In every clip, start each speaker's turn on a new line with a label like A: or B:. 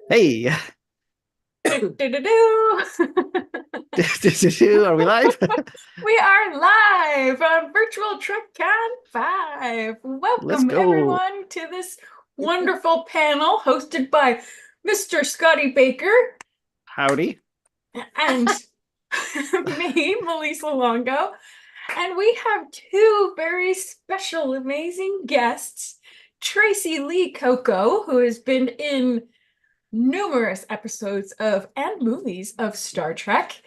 A: Hey,
B: Do-do-do-do.
A: are we live?
B: We are live on Virtual TrekCon 5.
A: Let's
B: Welcome,
A: go.
B: everyone, to this wonderful panel hosted by Mr. Scotty Baker
A: Howdy.
B: and me, Melissa Longo. And we have two very special, amazing guests, Tracee Lee Cocco, who has been in numerous episodes of and movies of Star Trek,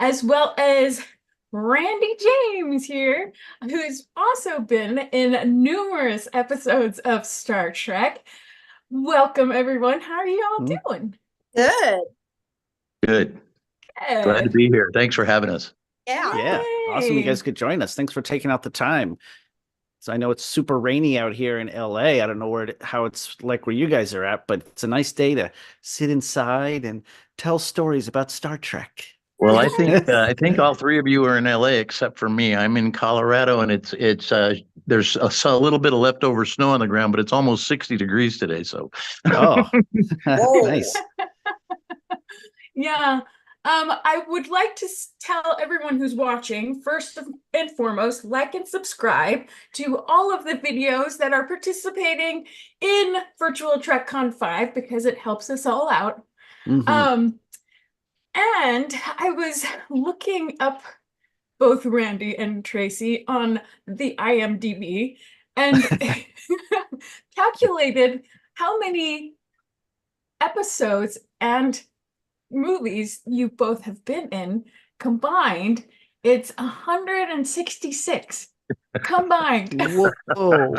B: as well as Randy James here, who's also been in numerous episodes of Star Trek. Welcome, everyone. How are you all
A: Mm,
B: doing?
C: Good.
D: Good. Glad to
B: Good.
D: be here. Thanks for having us.
C: Yeah.
A: Yeah, awesome. You
B: Yay.
A: guys could join us. Thanks for taking out the time. So I know it's super rainy out here in LA. I don't know how it's like where you guys are at, but it's a nice day to sit inside and tell stories about Star Trek.
D: Well,
B: Yes.
D: I think all three of you are in LA except for me. I'm in Colorado, and it's there's a little bit of leftover snow on the ground, but it's almost 60 degrees today. So
A: Oh,
C: Whoa.
A: nice.
B: Yeah. I would like to tell everyone who's watching, first and foremost, like and subscribe to all of the videos that are participating in Virtual TrekCon 5 because it helps us all out.
A: Hmm.
B: Um, and I was looking up both Randy and Tracee on the IMDb and calculated how many episodes and movies you both have been in combined. It's 166 combined.
A: Whoa.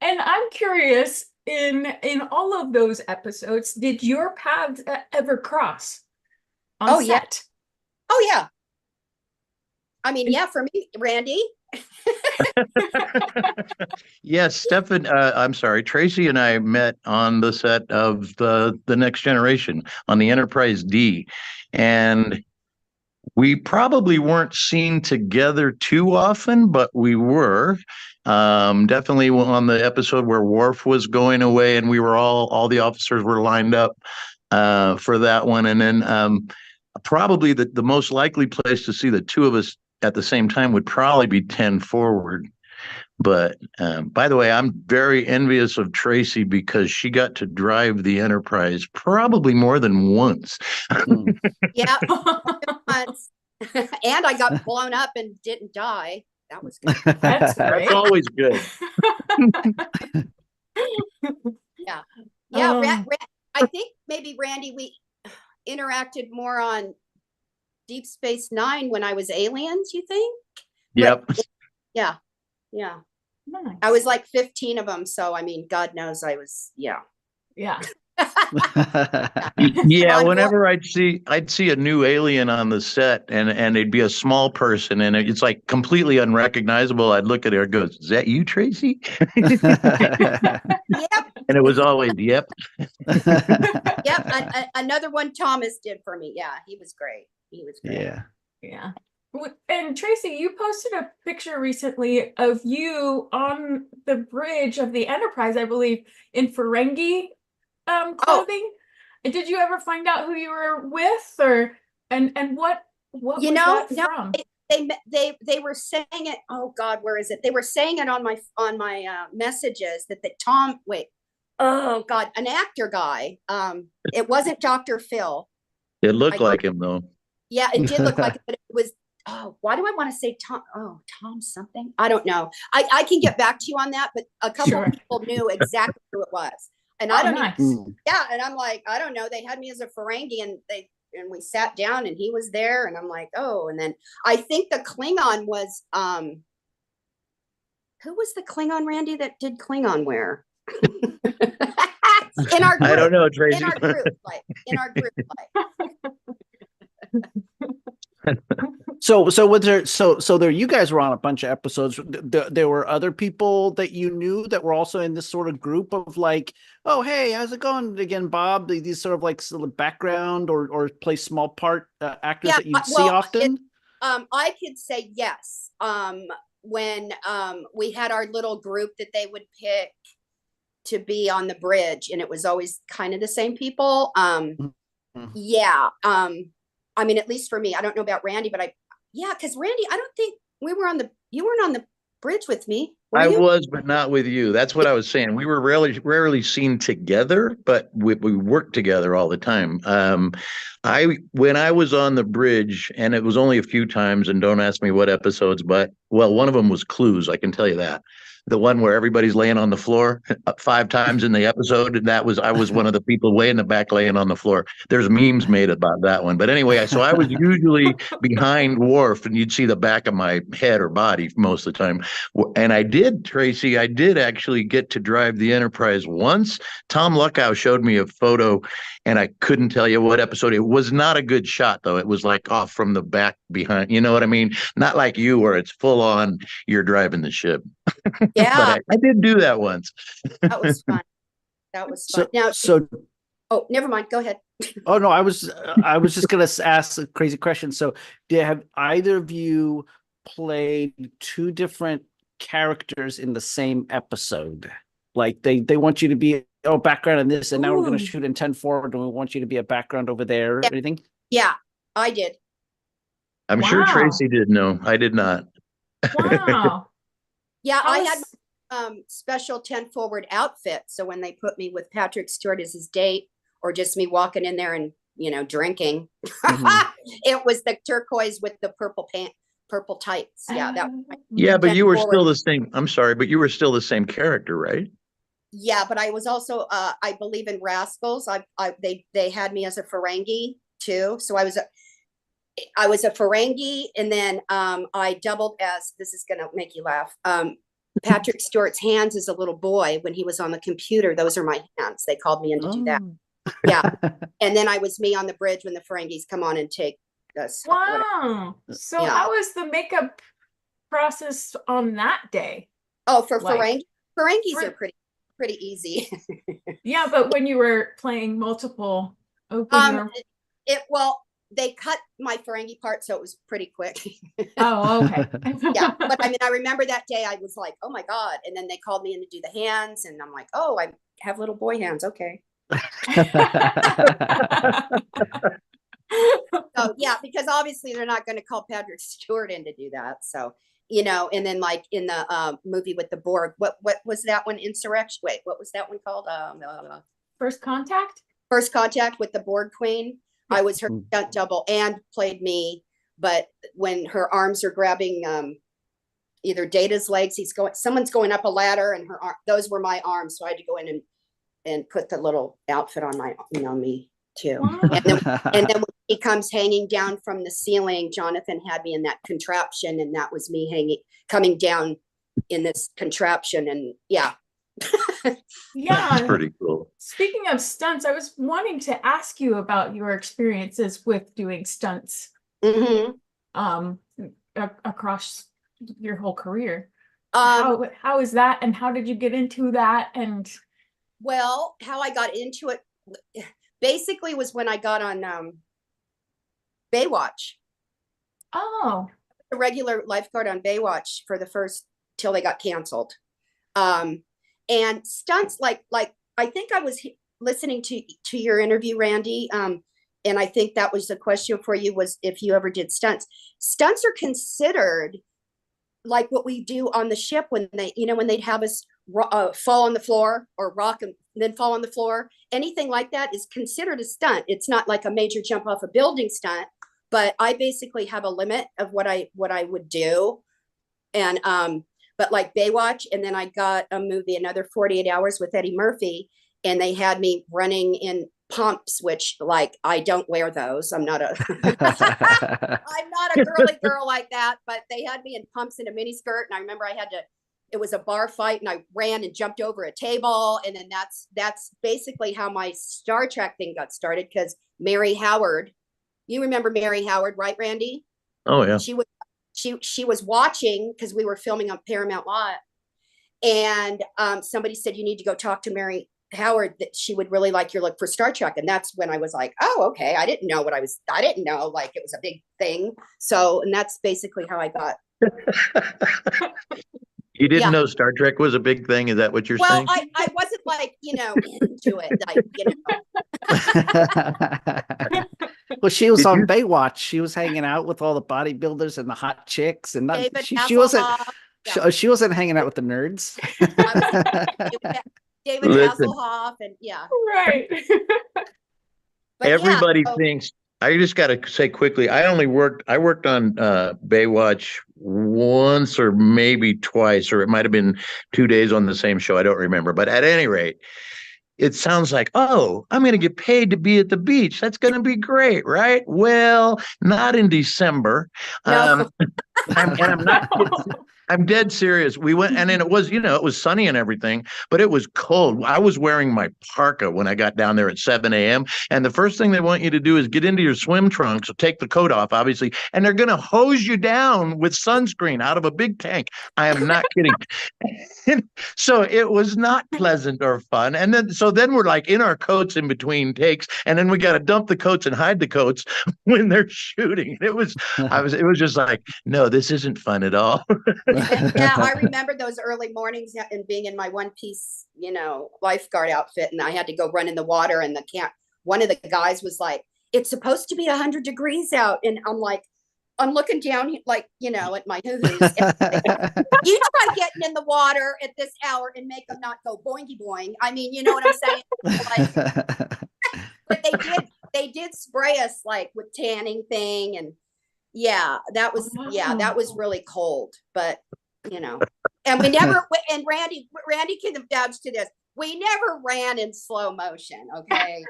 B: And I'm curious, in all of those episodes, did your paths ever cross on
C: Oh yeah.
B: set?
C: Oh yeah. I mean, yeah, for me, Randy.
D: yes, Stefan. I'm sorry, Tracy and I met on the set of the Next Generation on the Enterprise D, and we probably weren't seen together too often, but we were. Definitely on the episode where Worf was going away, and we were all the officers were lined up for that one. And then probably the most likely place to see the two of us at the same time would probably be 10 Forward. But by the way, I'm very envious of Tracee because she got to drive the Enterprise probably more than once.
A: Mm.
C: Yeah. Once. And I got blown up and didn't die. That was good.
B: That's
D: That's
B: great.
D: always good.
C: Yeah. Yeah.
B: Um,
C: I think maybe Randy, we interacted more on Deep Space Nine when I was Aliens, you think?
D: Yep.
C: Yeah. Yeah.
B: nice.
C: I was like 15 of them. So, I mean, God knows I was, yeah.
B: Yeah.
D: Yeah,
C: On board.
D: whenever I'd see a new alien on the set and it'd be a small person and it's like completely unrecognizable. I'd look at her and go, "Is that you, Tracee?"
C: Yep.
D: And it was always, "Yep."
C: Yep. Another one Thomas did for me. Yeah. He was great. He was great.
A: Yeah.
B: Yeah. And Tracee, you posted a picture recently of you on the bridge of the Enterprise, I believe, in Ferengi
C: Oh,
B: clothing. And did you ever find out who you were with, or and what
C: you
B: was
C: know,
B: that
C: no,
B: from?
C: they were saying it. Oh God, where is it? They were saying it on my messages that Tom. Wait. Oh God, an actor guy. It wasn't Dr. Phil.
D: It looked
C: I
D: like him though.
C: Yeah, it did look like it, but it was. Oh, why do I want to say Tom? Oh, Tom something. I don't know. I can get back to you on that, but a couple
B: Sure.
C: people knew exactly who it was, and I
B: Oh,
C: don't even.
B: nice.
A: Mm.
C: Yeah, and I'm like, I don't know. They had me as a Ferengi, and we sat down, and he was there, and I'm like, oh, and then I think the Klingon was who was the Klingon, Randy, that did Klingon wear? In our group.
D: I don't know,
C: In
D: Tracee.
C: our group, in our group,
A: So was there so there you guys were on a bunch of episodes. There were other people that you knew that were also in this sort of group of like, oh hey, how's it going again, Bob? These sort of like sort of background or play small part actors
C: Yeah,
A: that you'd see often.
C: I could say yes. When we had our little group that they would pick to be on the bridge, and it was always kind of the same people.
A: Mhm.
C: Yeah. I mean, at least for me, I don't know about Randy, but because Randy, I don't think you weren't on the bridge with me, were
D: I
C: you?
D: was, but not with you. That's what I was saying. We were rarely seen together, but we worked together all the time. When I was on the bridge, and it was only a few times, and don't ask me what episodes, but well, one of them was Clues. I can tell you that. The one where everybody's laying on the floor 5 times in the episode, and I was one of the people way in the back laying on the floor. There's memes made about that one, but anyway, so I was usually behind Worf, and you'd see the back of my head or body most of the time. And Tracee, I did actually get to drive the Enterprise once. Tom Luckow showed me a photo, and I couldn't tell you what episode. It was not a good shot, though. It was like off from the back behind. You know what I mean? Not like you, where it's full on, you're driving the ship.
C: Yeah,
D: But I did do that once.
C: that was fun. That was fun.
A: So,
C: Now,
A: so
C: oh, never mind. Go ahead.
A: oh no, I was just gonna ask a crazy question. So, have either of you played two different characters in the same episode? Like they want you to be background in this, and now we're gonna
B: Ooh.
A: shoot in 10 forward, and we want you to be a background over there or
C: Yeah.
A: anything?
C: Yeah, I did.
D: I'm sure
B: Wow.
D: Tracee did. No, I did not.
B: Wow.
C: Yeah,
B: How
C: I had
B: was-
C: special 10 forward outfit. So when they put me with Patrick Stewart as his date, or just me walking in there and, drinking,
A: Mhm.
C: it was the turquoise with the purple tights. Yeah, that.
D: Yeah, but
C: 10
D: you were
C: forward.
D: still the same. I'm sorry, but you were still the same character, right?
C: Yeah, but I was also, I believe in Rascals. They had me as a Ferengi too. So I was a Ferengi, and then I doubled as, this is gonna make you laugh. Patrick Stewart's hands as a little boy when he was on the computer. Those are my hands. They called me in to do that. Yeah. And then I was me on the bridge when the Ferengis come on and take us.
B: Wow. So
C: Yeah.
B: how was the makeup process on that day?
C: Oh, for
B: Like-
C: Ferengis
B: For-
C: are pretty easy.
B: Yeah, but when you were playing multiple,
C: Well, they cut my Ferengi part, so it was pretty quick.
B: oh, okay.
C: Yeah, but I mean, I remember that day I was like, oh my God. And then they called me in to do the hands, and I'm like, oh, I have little boy hands. Okay. So yeah, because obviously they're not going to call Patrick Stewart in to do that. So, and then like in the movie with the Borg, what was that one? Insurrection. Wait, what was that one called?
B: First Contact?
C: First Contact with the Borg Queen. I was her stunt double and played me. But when her arms are grabbing either Data's legs, someone's going up a ladder, and those were my arms. So I had to go in and put the little outfit on me too.
B: Wow.
C: And then when he comes hanging down from the ceiling, Jonathan had me in that contraption, and that was me coming down in this contraption. And yeah.
B: Yeah.
D: That's pretty cool.
B: Speaking of stunts, I was wanting to ask you about your experiences with doing stunts across your whole career. How is that, and how did you get into that? And
C: well, how I got into it basically was when I got on Baywatch.
B: oh,
C: A regular lifeguard on Baywatch for the first till they got canceled. And stunts, like I think I was listening to your interview, Randy, and I think that was the question for you, was if you ever did stunts. Stunts are considered like what we do on the ship when they'd have us fall on the floor or rock and then fall on the floor. Anything like that is considered a stunt. It's not like a major jump off a building stunt, but I basically have a limit of what I would do. And but like Baywatch, and then I got a movie, Another 48 Hours with Eddie Murphy, and they had me running in pumps, which like I don't wear those. I'm not a girly girl like that, but they had me in pumps in a mini skirt, and I remember it was a bar fight, and I ran and jumped over a table, and then that's basically how my Star Trek thing got started. Because Mary Howard, you remember Mary Howard, right, Randy?
D: Oh yeah.
C: She was watching because we were filming on Paramount Lot, and somebody said, you need to go talk to Mary Howard, that she would really like your look for Star Trek. And that's when I was like, oh, okay. I didn't know like it was a big thing. So, and that's basically how I got.
D: You didn't
C: Yeah.
D: know Star Trek was a big thing? Is that what you're
C: Well,
D: saying?
C: I wasn't like, into it. Like,
A: Well, she was
D: Did
A: on
D: you?
A: Baywatch. She was hanging out with all the bodybuilders and the hot chicks, and not,
C: David
A: she wasn't
C: Hasselhoff. Yeah.
A: she wasn't hanging out with the nerds.
C: I was David
D: Listen,
C: Hasselhoff and yeah.
B: Right.
C: But
D: everybody
C: so
D: thinks. I just got to say quickly. I worked on Baywatch once or maybe twice, or it might have been 2 days on the same show. I don't remember. But at any rate, it sounds like, oh, I'm going to get paid to be at the beach. That's going to be great, right? Well, not in December.
C: no.
D: I'm not kidding. I'm dead serious. We went, and then it was, it was sunny and everything, but it was cold. I was wearing my parka when I got down there at 7 a.m. And the first thing they want you to do is get into your swim trunks, so take the coat off, obviously, and they're going to hose you down with sunscreen out of a big tank. I am not kidding. So it was not pleasant or fun. And then we're like in our coats in between takes, and then we got to dump the coats and hide the coats when they're shooting. It was just like, no, this isn't fun at all.
C: Yeah, I remember those early mornings and being in my one piece, lifeguard outfit, and I had to go run in the water, and one of the guys was like, it's supposed to be 100 degrees out. And I'm like, I'm looking down like, at my hoo-hoos. You try getting in the water at this hour and make them not go boingy boing. I mean, you know what I'm saying? Like, but they did spray us like with tanning thing, and that was really cold, but and we never, and Randy can vouch to this. We never ran in slow motion. Okay.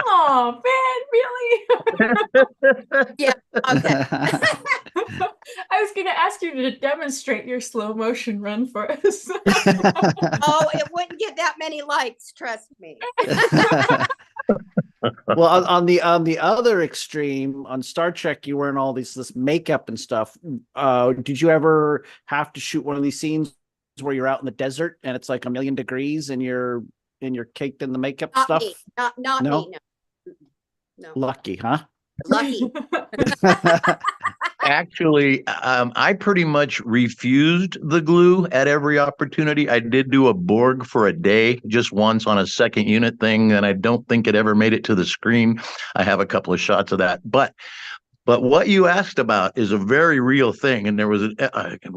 B: Oh man, really?
C: Yeah. Okay.
B: I was gonna ask you to demonstrate your slow motion run for us.
C: Oh, it wouldn't get that many likes, trust me.
A: Well, on the other extreme, on Star Trek, you were in all this makeup and stuff. Did you ever have to shoot one of these scenes where you're out in the desert and it's like 1,000,000 degrees and you're caked in the makeup
C: Not
A: stuff?
C: me. Not
A: No?
C: me. No.
A: Lucky, huh?
C: Lucky.
D: Actually, I pretty much refused the glue at every opportunity. I did do a Borg for a day, just once on a second unit thing, and I don't think it ever made it to the screen. I have a couple of shots of that, but what you asked about is a very real thing. And there was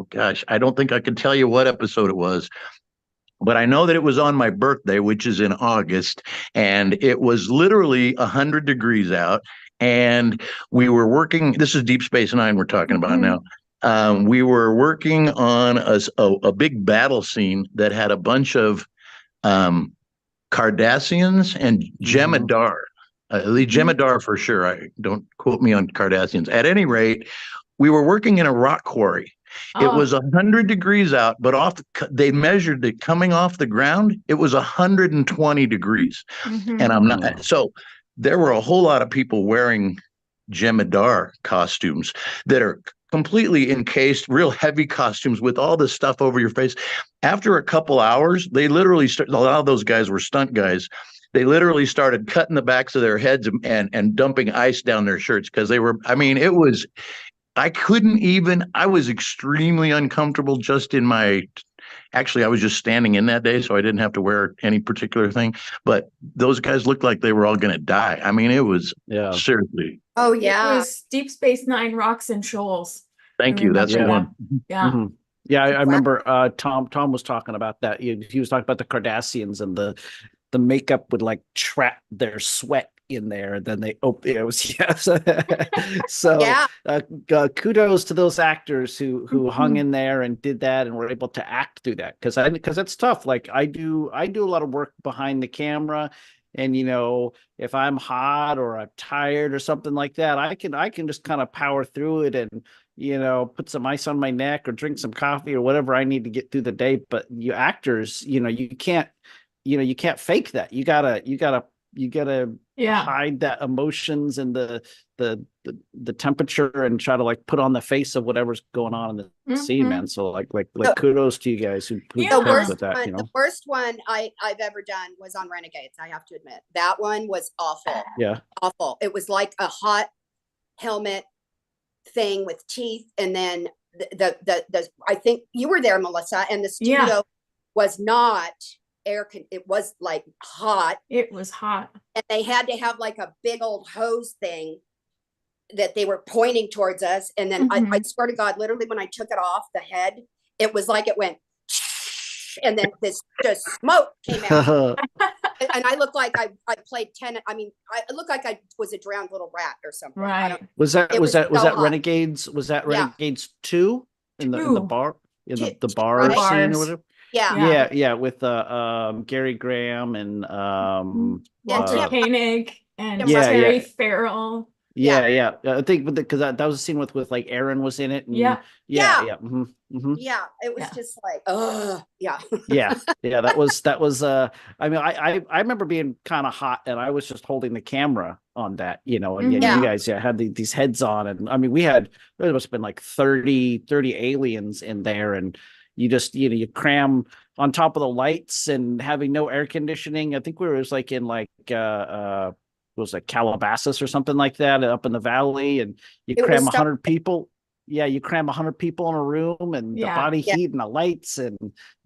D: gosh, I don't think I could tell you what episode it was, but I know that it was on my birthday, which is in August, and it was literally 100 degrees out. And we were working, this is Deep Space Nine we're talking about now. We were working on a big battle scene that had a bunch of Cardassians and Jemadar. The Jemadar for sure. I don't quote me on Cardassians. At any rate, we were working in a rock quarry. It was 100 degrees out, but they measured it coming off the ground. It was 120 degrees. And I'm not, so there were a whole lot of people wearing Jemadar costumes that are completely encased, real heavy costumes with all this stuff over your face. After a couple hours, they literally a lot of those guys were stunt guys. They literally started cutting the backs of their heads and dumping ice down their shirts because they were, it was, I was extremely uncomfortable just in actually, I was just standing in that day, so I didn't have to wear any particular thing. But those guys looked like they were all going to die. It was seriously.
C: Oh, yeah.
B: It was Deep Space Nine, Rocks and Shoals.
D: Thank you. That's the one.
B: Yeah.
A: Mm-hmm. Yeah, I remember Tom was talking about that. He was talking about the Cardassians, and the makeup would like trap their sweat in there, and then they it was so kudos to those actors who hung in there and did that and were able to act through that, because it's tough. Like I do a lot of work behind the camera, and if I'm hot or I'm tired or something like that, I can just kind of power through it and put some ice on my neck or drink some coffee or whatever I need to get through the day. But you actors, you can't fake that. You gotta hide that emotions and the temperature and try to like put on the face of whatever's going on in the scene, man. So like kudos to you guys who with that.
C: The worst one I've ever done was on Renegades. I have to admit that one was awful.
A: Yeah,
C: awful. It was like a hot helmet thing with teeth, and then the I think you were there, Melissa, and the studio
B: Yeah.
C: was not it was like hot.
B: It was hot.
C: And they had to have like a big old hose thing that they were pointing towards us. And then I swear to God, literally when I took it off the head, it was like it went, and then this just smoke came out. And I looked like I played tennis. I mean, I looked like I was a drowned little rat or something.
B: Right.
A: Was that
C: so hot.
A: Renegades? Was that Renegades 2 in the bar the bar
C: right?
A: scene or whatever?
C: Yeah.
A: With Gary Graham and
B: Walter Koenig and
C: Yeah,
B: Terry Farrell.
A: Yeah. I think because that was a scene with like Aaron was in it. And
C: Yeah.
A: Yeah.
C: It was just like, oh, yeah.
A: yeah. That was. I mean, I remember being kind of hot, and I was just holding the camera on that, and you guys had these heads on, and I mean, there must have been like 30 aliens in there, and you just you cram on top of the lights and having no air conditioning. I think it was like in like was like Calabasas or something like that up in the valley, and you cram 100 people. Yeah, you cram 100 people in a room, and the body heat and the lights, and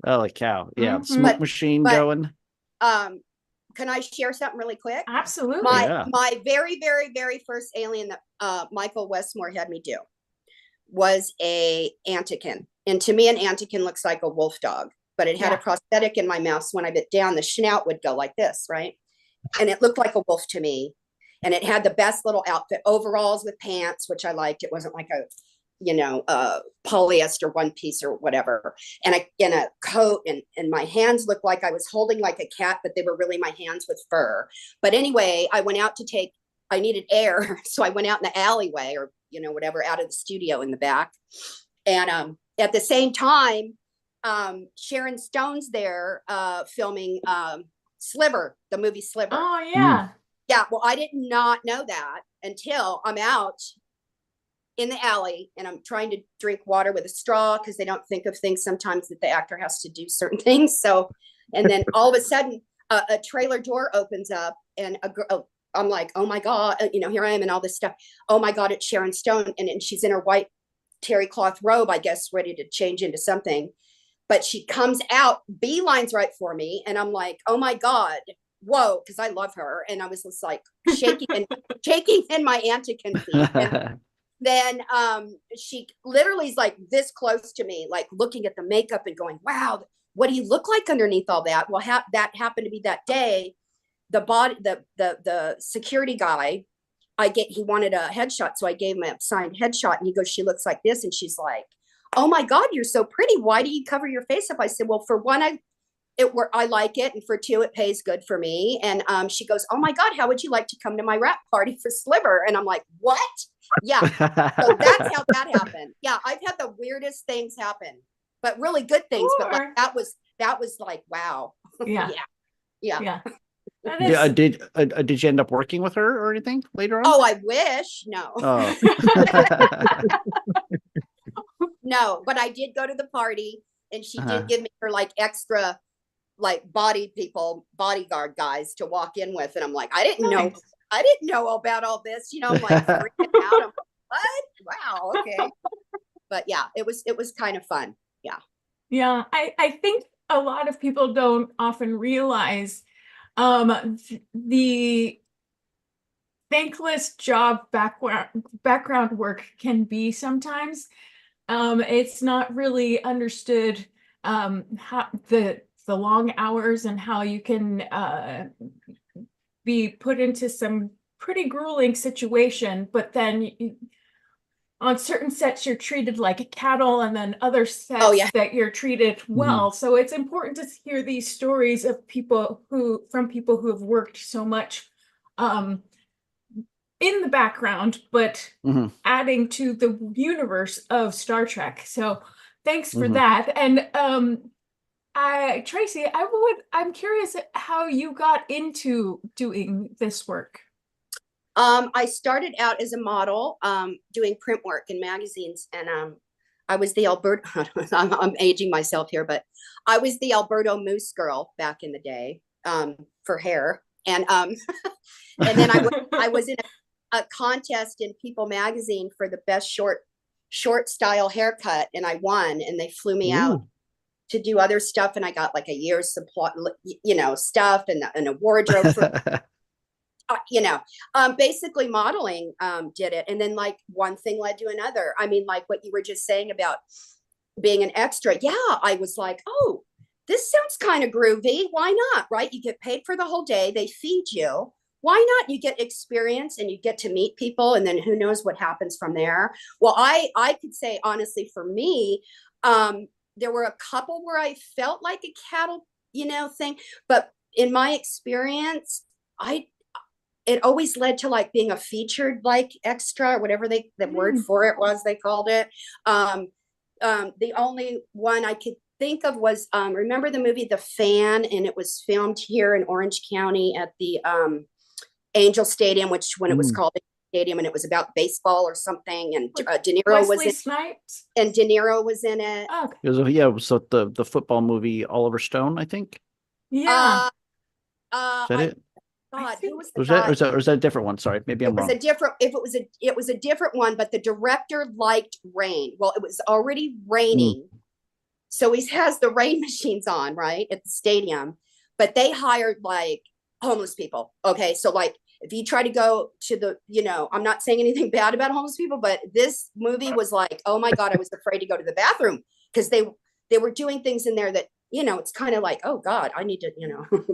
A: holy cow, smoke machine going.
C: Can I share something really quick?
B: Absolutely.
C: My very, very, very first alien that Michael Westmore had me do was a Antikin, and to me, an Antikin looks like a wolf dog, but it had a prosthetic in my mouth. So when I bit down, the snout would go like this, right? And it looked like a wolf to me. And it had the best little outfit, overalls with pants, which I liked. It wasn't like a polyester one piece or whatever. And a coat, and my hands looked like I was holding like a cat, but they were really my hands with fur. But anyway, I went out I needed air. So I went out in the alleyway or, whatever, out of the studio in the back. And at the same time, Sharon Stone's there filming Sliver, the movie Sliver.
B: Oh, yeah.
C: Yeah, well, I did not know that until I'm out in the alley and I'm trying to drink water with a straw because they don't think of things sometimes that the actor has to do certain things. So, and then all of a sudden a trailer door opens up and I'm like, oh my God, here I am and all this stuff. Oh my God, it's Sharon Stone. And she's in her white terry cloth robe, I guess, ready to change into something. But she comes out, beelines right for me. And I'm like, oh my God, whoa, because I love her. And I was just like shaking in my Antikin feet. And then she literally is like this close to me, like looking at the makeup and going, wow, what do you look like underneath all that? Well, that happened to be that day. The security guy, he wanted a headshot. So I gave him a signed headshot and he goes, she looks like this. And she's like, oh my God, you're so pretty. Why do you cover your face up? I said, well, for one, I like it. And for two, it pays good for me. And she goes, oh my God, how would you like to come to my rap party for Sliver? And I'm like, what? Yeah. So that's how that happened. Yeah. I've had the weirdest things happen, but really good things. But like, that was like, wow.
B: Yeah.
C: Yeah.
A: Did you end up working with her or anything later on?
C: Oh, I wish. No.
A: Oh.
C: No, but I did go to the party and she did give me her like extra like bodyguard guys to walk in with. And I'm like, I didn't know about all this, I'm like freaking out. I'm like, what? Wow. Okay. But yeah, it was kind of fun. Yeah.
B: Yeah. I think a lot of people don't often realize the thankless job background work can be sometimes. It's not really understood how the long hours and how you can be put into some pretty grueling situation, but then on certain sets you're treated like cattle, and then other sets that you're treated well. So it's important to hear these stories of people who have worked so much in the background, but adding to the universe of Star Trek. So thanks for that. And Tracee, I'm curious how you got into doing this work.
C: I started out as a model, doing print work in magazines, and I was the Alberto. I'm aging myself here, but I was the Alberto Moose girl back in the day, for hair, and and then I was in a contest in People magazine for the best short short style haircut, and I won, and they flew me out
A: Ooh.
C: to do other stuff, and I got like a year's supply, stuff and a wardrobe for basically modeling did it. And then like one thing led to another. I mean, like what you were just saying about being an extra. Yeah, I was like, oh, this sounds kind of groovy. Why not? Right? You get paid for the whole day. They feed you. Why not? You get experience and you get to meet people, and then who knows what happens from there. Well, I could say honestly, for me, there were a couple where I felt like a cattle, thing, but in my experience, it always led to like being a featured like extra or whatever the word for it was, they called it. The only one I could think of was remember the movie The Fan, and it was filmed here in Orange County at the Angel Stadium, which when it was called the Stadium, and it was about baseball or something, and De Niro was in
B: Snipes,
C: and De Niro was in it.
B: Oh, okay.
A: It was the football movie Oliver Stone, I think.
B: Yeah.
A: Is that it?
C: God, who was the
A: Was
C: guy?
A: that, or is that a different one? Sorry, maybe I'm wrong.
C: It was a different one, but the director liked rain. Well, it was already raining. So he has the rain machines on, right, at the stadium, but they hired like homeless people. Okay. So like, if you try to go to the, I'm not saying anything bad about homeless people, but this movie was like, oh my God, I was afraid to go to the bathroom because they were doing things in there that, it's kind of like, oh God, I need to,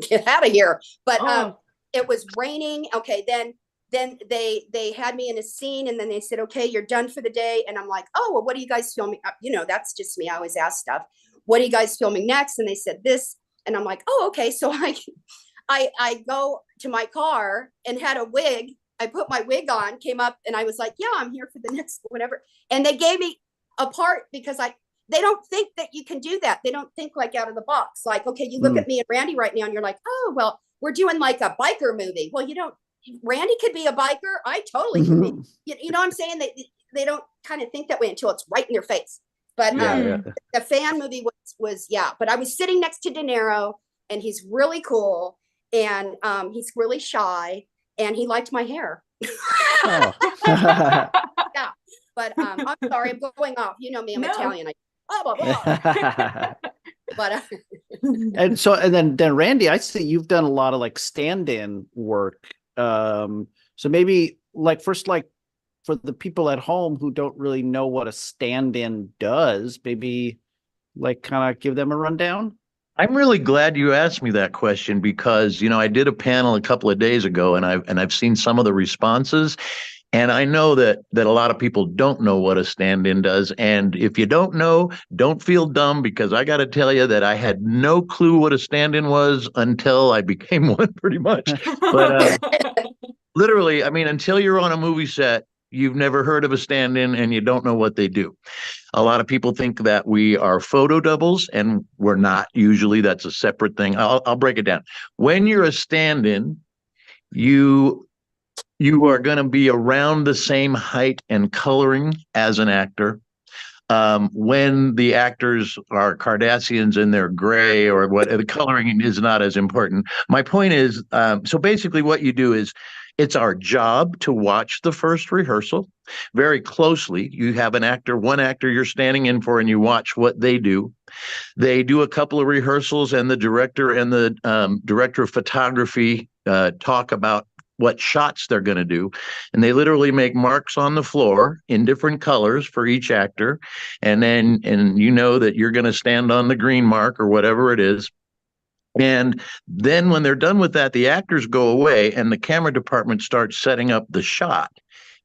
C: get out of here. But it was raining. Okay. Then they had me in a scene, and then they said, okay, you're done for the day. And I'm like, oh, well, what are you guys filming? That's just me. I always ask stuff. What are you guys filming next? And they said this, and I'm like, oh, okay. So I go to my car and had a wig. I put my wig on, came up, and I was like, yeah, I'm here for the next whatever. And they gave me a part because they don't think that you can do that. They don't think like out of the box. Like, okay, you look at me and Randy right now and you're like, oh, well, we're doing like a biker movie. Well, Randy could be a biker. I totally could be. You know what I'm saying? They don't kind of think that way until it's right in their face. But the Fan movie was but I was sitting next to De Niro, and he's really cool, and he's really shy, and he liked my hair.
A: Oh.
C: Yeah, but I'm sorry, I'm going off. You know me, I'm Italian. Blah blah blah. But
A: and then Randy, I see you've done a lot of like stand-in work. So maybe like first, like for the people at home who don't really know what a stand-in does, maybe like kind of give them a rundown.
D: I'm really glad you asked me that question because, I did a panel a couple of days ago, and I've seen some of the responses, and I know that a lot of people don't know what a stand-in does. And if you don't know, don't feel dumb, because I got to tell you that I had no clue what a stand-in was until I became one, pretty much. But literally, I mean, until you're on a movie set, you've never heard of a stand-in and you don't know what they do. A lot of people think that we are photo doubles, and we're not. Usually that's a separate thing. I'll break it down. When you're a stand-in, you are going to be around the same height and coloring as an actor. When the actors are Kardashians and they're gray or what, the coloring is not as important. My point is, so basically what you do is, it's our job to watch the first rehearsal very closely. You have one actor you're standing in for, and you watch what they do. They do a couple of rehearsals, and the director and the director of photography talk about what shots they're going to do. And they literally make marks on the floor in different colors for each actor. And then, that you're going to stand on the green mark or whatever it is. And then when they're done with that, the actors go away and the camera department starts setting up the shot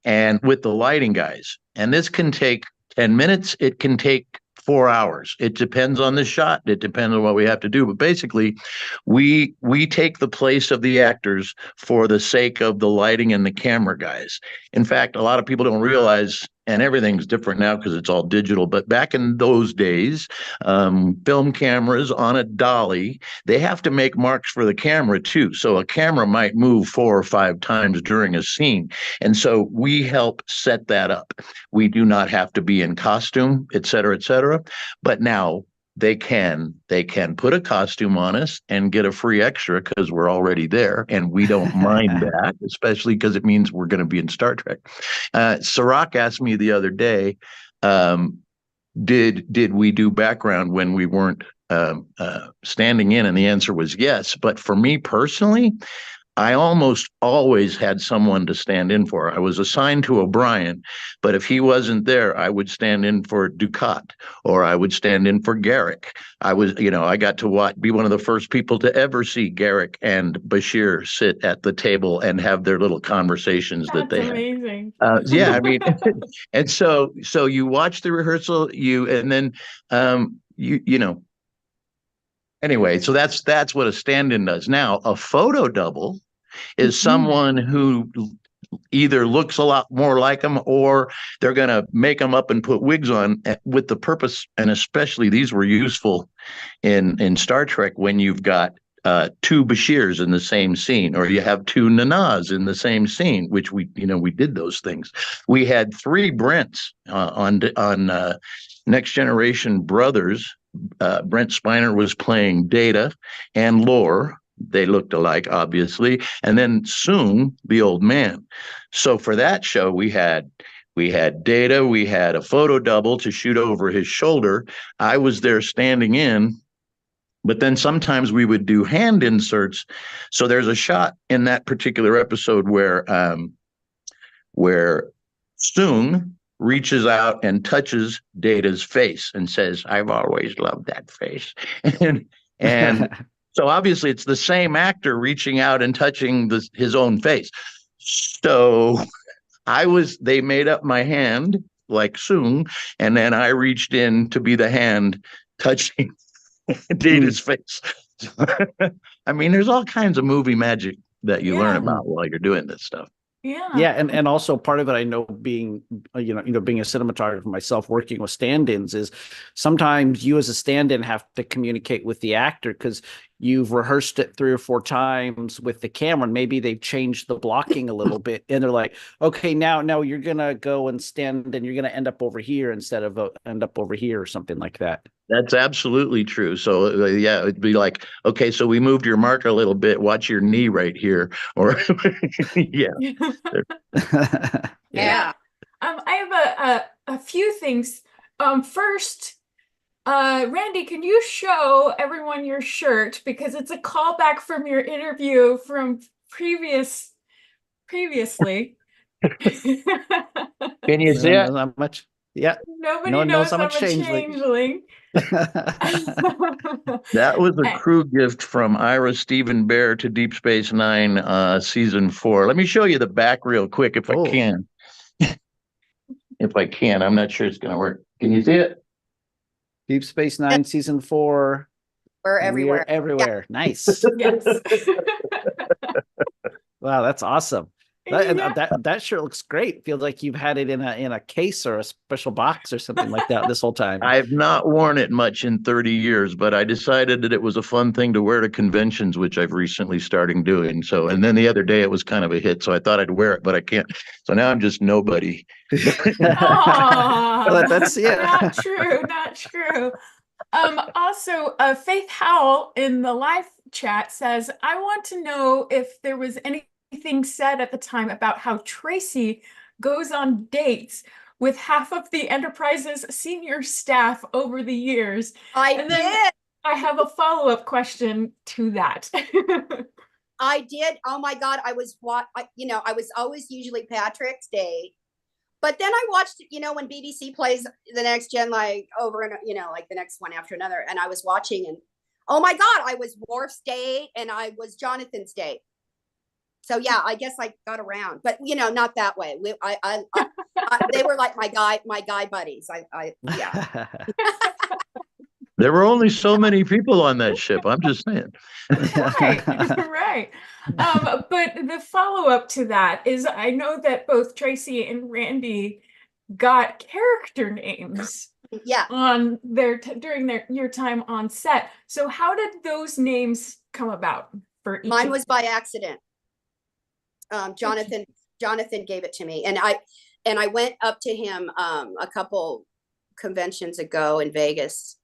D: and with the lighting guys. And this can take 10 minutes. It can take 4 hours. It depends on the shot. It depends on what we have to do. But basically, we take the place of the actors for the sake of the lighting and the camera guys. In fact, a lot of people don't realize, and everything's different now because it's all digital, but back in those days, film cameras on a dolly, they have to make marks for the camera too. So a camera might move 4 or 5 times during a scene. And so we help set that up. We do not have to be in costume, et cetera, but now they can put a costume on us and get a free extra because we're already there, and we don't mind that, especially because it means we're going to be in Star Trek. Sirach asked me the other day, did we do background when we weren't standing in? And the answer was yes. But for me personally, I almost always had someone to stand in for. I was assigned to O'Brien, but if he wasn't there, I would stand in for Ducat, or I would stand in for Garrick. I got to be one of the first people to ever see Garrick and Bashir sit at the table and have their little conversations that they
B: amazing.
D: had. Yeah, I mean, and so you watch the rehearsal, and then anyway, so that's what a stand-in does. Now, a photo double is someone who either looks a lot more like them, or they're going to make them up and put wigs on with the purpose. And especially these were useful in Star Trek when you've got two Bashirs in the same scene, or you have two Nanas in the same scene, which we did those things. We had three Brents on Next Generation Brothers. Brent Spiner was playing Data and Lore. They looked alike, obviously. And then Soong, the old man. So for that show, we had Data, we had a photo double to shoot over his shoulder. I was there standing in, but then sometimes we would do hand inserts. So there's a shot in that particular episode where Soong reaches out and touches Data's face and says, "I've always loved that face." and so obviously it's the same actor reaching out and touching his own face. So they made up my hand like Soong, and then I reached in to be the hand touching Data's face. I mean, there's all kinds of movie magic that you learn about while you're doing this stuff.
A: Yeah, and also part of it, I know, being being a cinematographer myself, working with stand-ins, is sometimes you as a stand-in have to communicate with the actor because you've rehearsed it 3 or 4 times with the camera, and maybe they've changed the blocking a little bit, and they're like, okay, now you're gonna go and stand, and you're gonna end up over here instead of end up over here, or something like that.
D: That's absolutely true. So yeah, it'd be like, okay, so we moved your marker a little bit. Watch your knee right here. Or yeah.
B: Yeah. I have a few things. First, Randy, can you show everyone your shirt, because it's a callback from your interview from previously.
D: Can you see it?
A: Not much. Yeah.
B: Nobody knows how much changeling.
D: That was a crew gift from Ira Stephen Bear to Deep Space Nine, season 4. Let me show you the back real quick if I can. If I can, I'm not sure it's going to work. Can you see it?
A: Deep Space Nine, season 4.
C: We're everywhere.
A: We're everywhere. Yeah. Nice.
B: Yes.
A: Wow, that's awesome. That sure looks great. Feels like you've had it in a case or a special box or something like that this whole time.
D: I've not worn it much in 30 years, but I decided that it was a fun thing to wear to conventions, which I've recently started doing. So, and then the other day it was kind of a hit, so I thought I'd wear it, but I can't. So now I'm just nobody.
A: That's
B: not true. Not true. Also, Faith Howell in the live chat says, I want to know if there was anything said at the time about how Tracee goes on dates with half of the Enterprise's senior staff over the years.
C: I did.
B: I have a follow-up question to that.
C: I did. Oh my God. I was always usually Patrick's date. But then I watched, when BBC plays the next gen, like over and, like the next one after another. And I was watching, and oh my God, I was Worf's date and I was Jonathan's date. So yeah, I guess I got around, but not that way. They were like my guy buddies. Yeah.
D: There were only so many people on that ship. I'm just saying.
B: Right. But the follow-up to that is, I know that both Tracee and Randy got character names on during your time on set. So how did those names come about for each?
C: Mine was by accident. Jonathan gave it to me, and I went up to him a couple conventions ago in Vegas,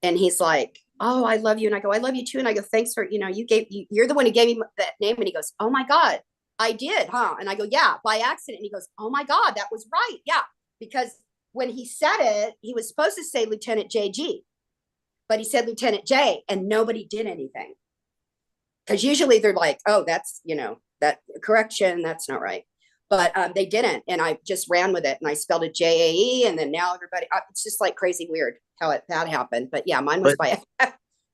C: and he's like, "Oh, I love you," and I go, "I love you too," and I go, "Thanks for you're the one who gave me that name," and he goes, "Oh my God, I did, huh?" And I go, "Yeah, by accident," and he goes, "Oh my God, that was right, yeah," because when he said it, he was supposed to say Lieutenant JG, but he said Lieutenant J, and nobody did anything. Because usually they're like, oh, that's, that correction, that's not right. But they didn't. And I just ran with it. And I spelled it JAE. And then now everybody, it's just like crazy weird how that happened. But yeah, mine was by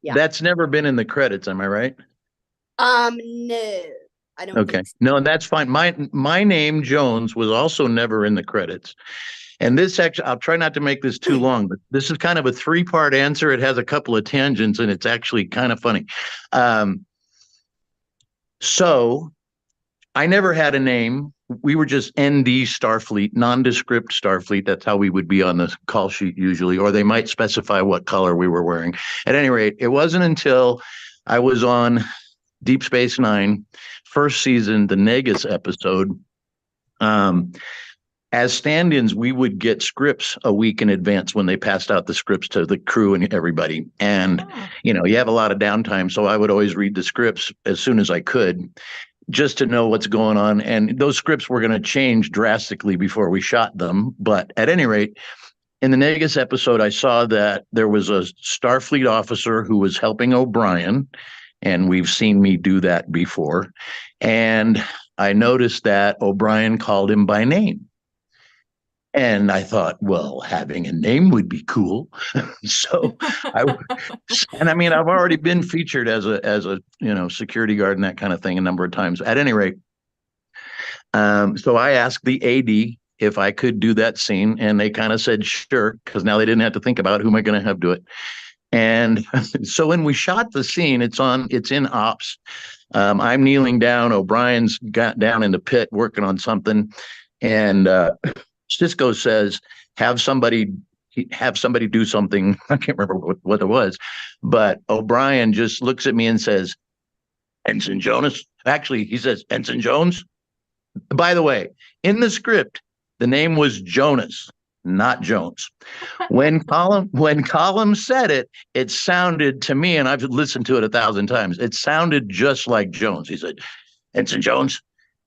C: yeah.
D: That's never been in the credits, am I right?
C: No, I don't
D: Okay.
C: think so.
D: No, that's fine. My name, Jones, was also never in the credits. And this actually, I'll try not to make this too long, but this is kind of a 3-part answer. It has a couple of tangents, and it's actually kind of funny. So I never had a name. We were just ND Starfleet, nondescript Starfleet. That's how we would be on the call sheet usually, or they might specify what color we were wearing. At any rate, it wasn't until I was on Deep Space Nine, first season, the Negus episode. As stand-ins, we would get scripts a week in advance when they passed out the scripts to the crew and everybody. And, you have a lot of downtime. So I would always read the scripts as soon as I could, just to know what's going on. And those scripts were going to change drastically before we shot them. But at any rate, in the Negus episode, I saw that there was a Starfleet officer who was helping O'Brien. And we've seen me do that before. And I noticed that O'Brien called him by name. And I thought, well, having a name would be cool. So I've already been featured as a security guard and that kind of thing a number of times. At any rate, so I asked the AD if I could do that scene, and they kind of said sure, because now they didn't have to think about who am I going to have do it. And so when we shot the scene, it's in ops. I'm kneeling down. O'Brien's got down in the pit working on something, and Cisco says, have somebody do something. I can't remember what it was, but O'Brien just looks at me and says, Ensign Jonas. Actually, he says, Ensign Jones. By the way, in the script, the name was Jonas, not Jones. When Column said it, it sounded to me, and I've listened to it 1,000 times, it sounded just like Jones. He said, Ensign Jones.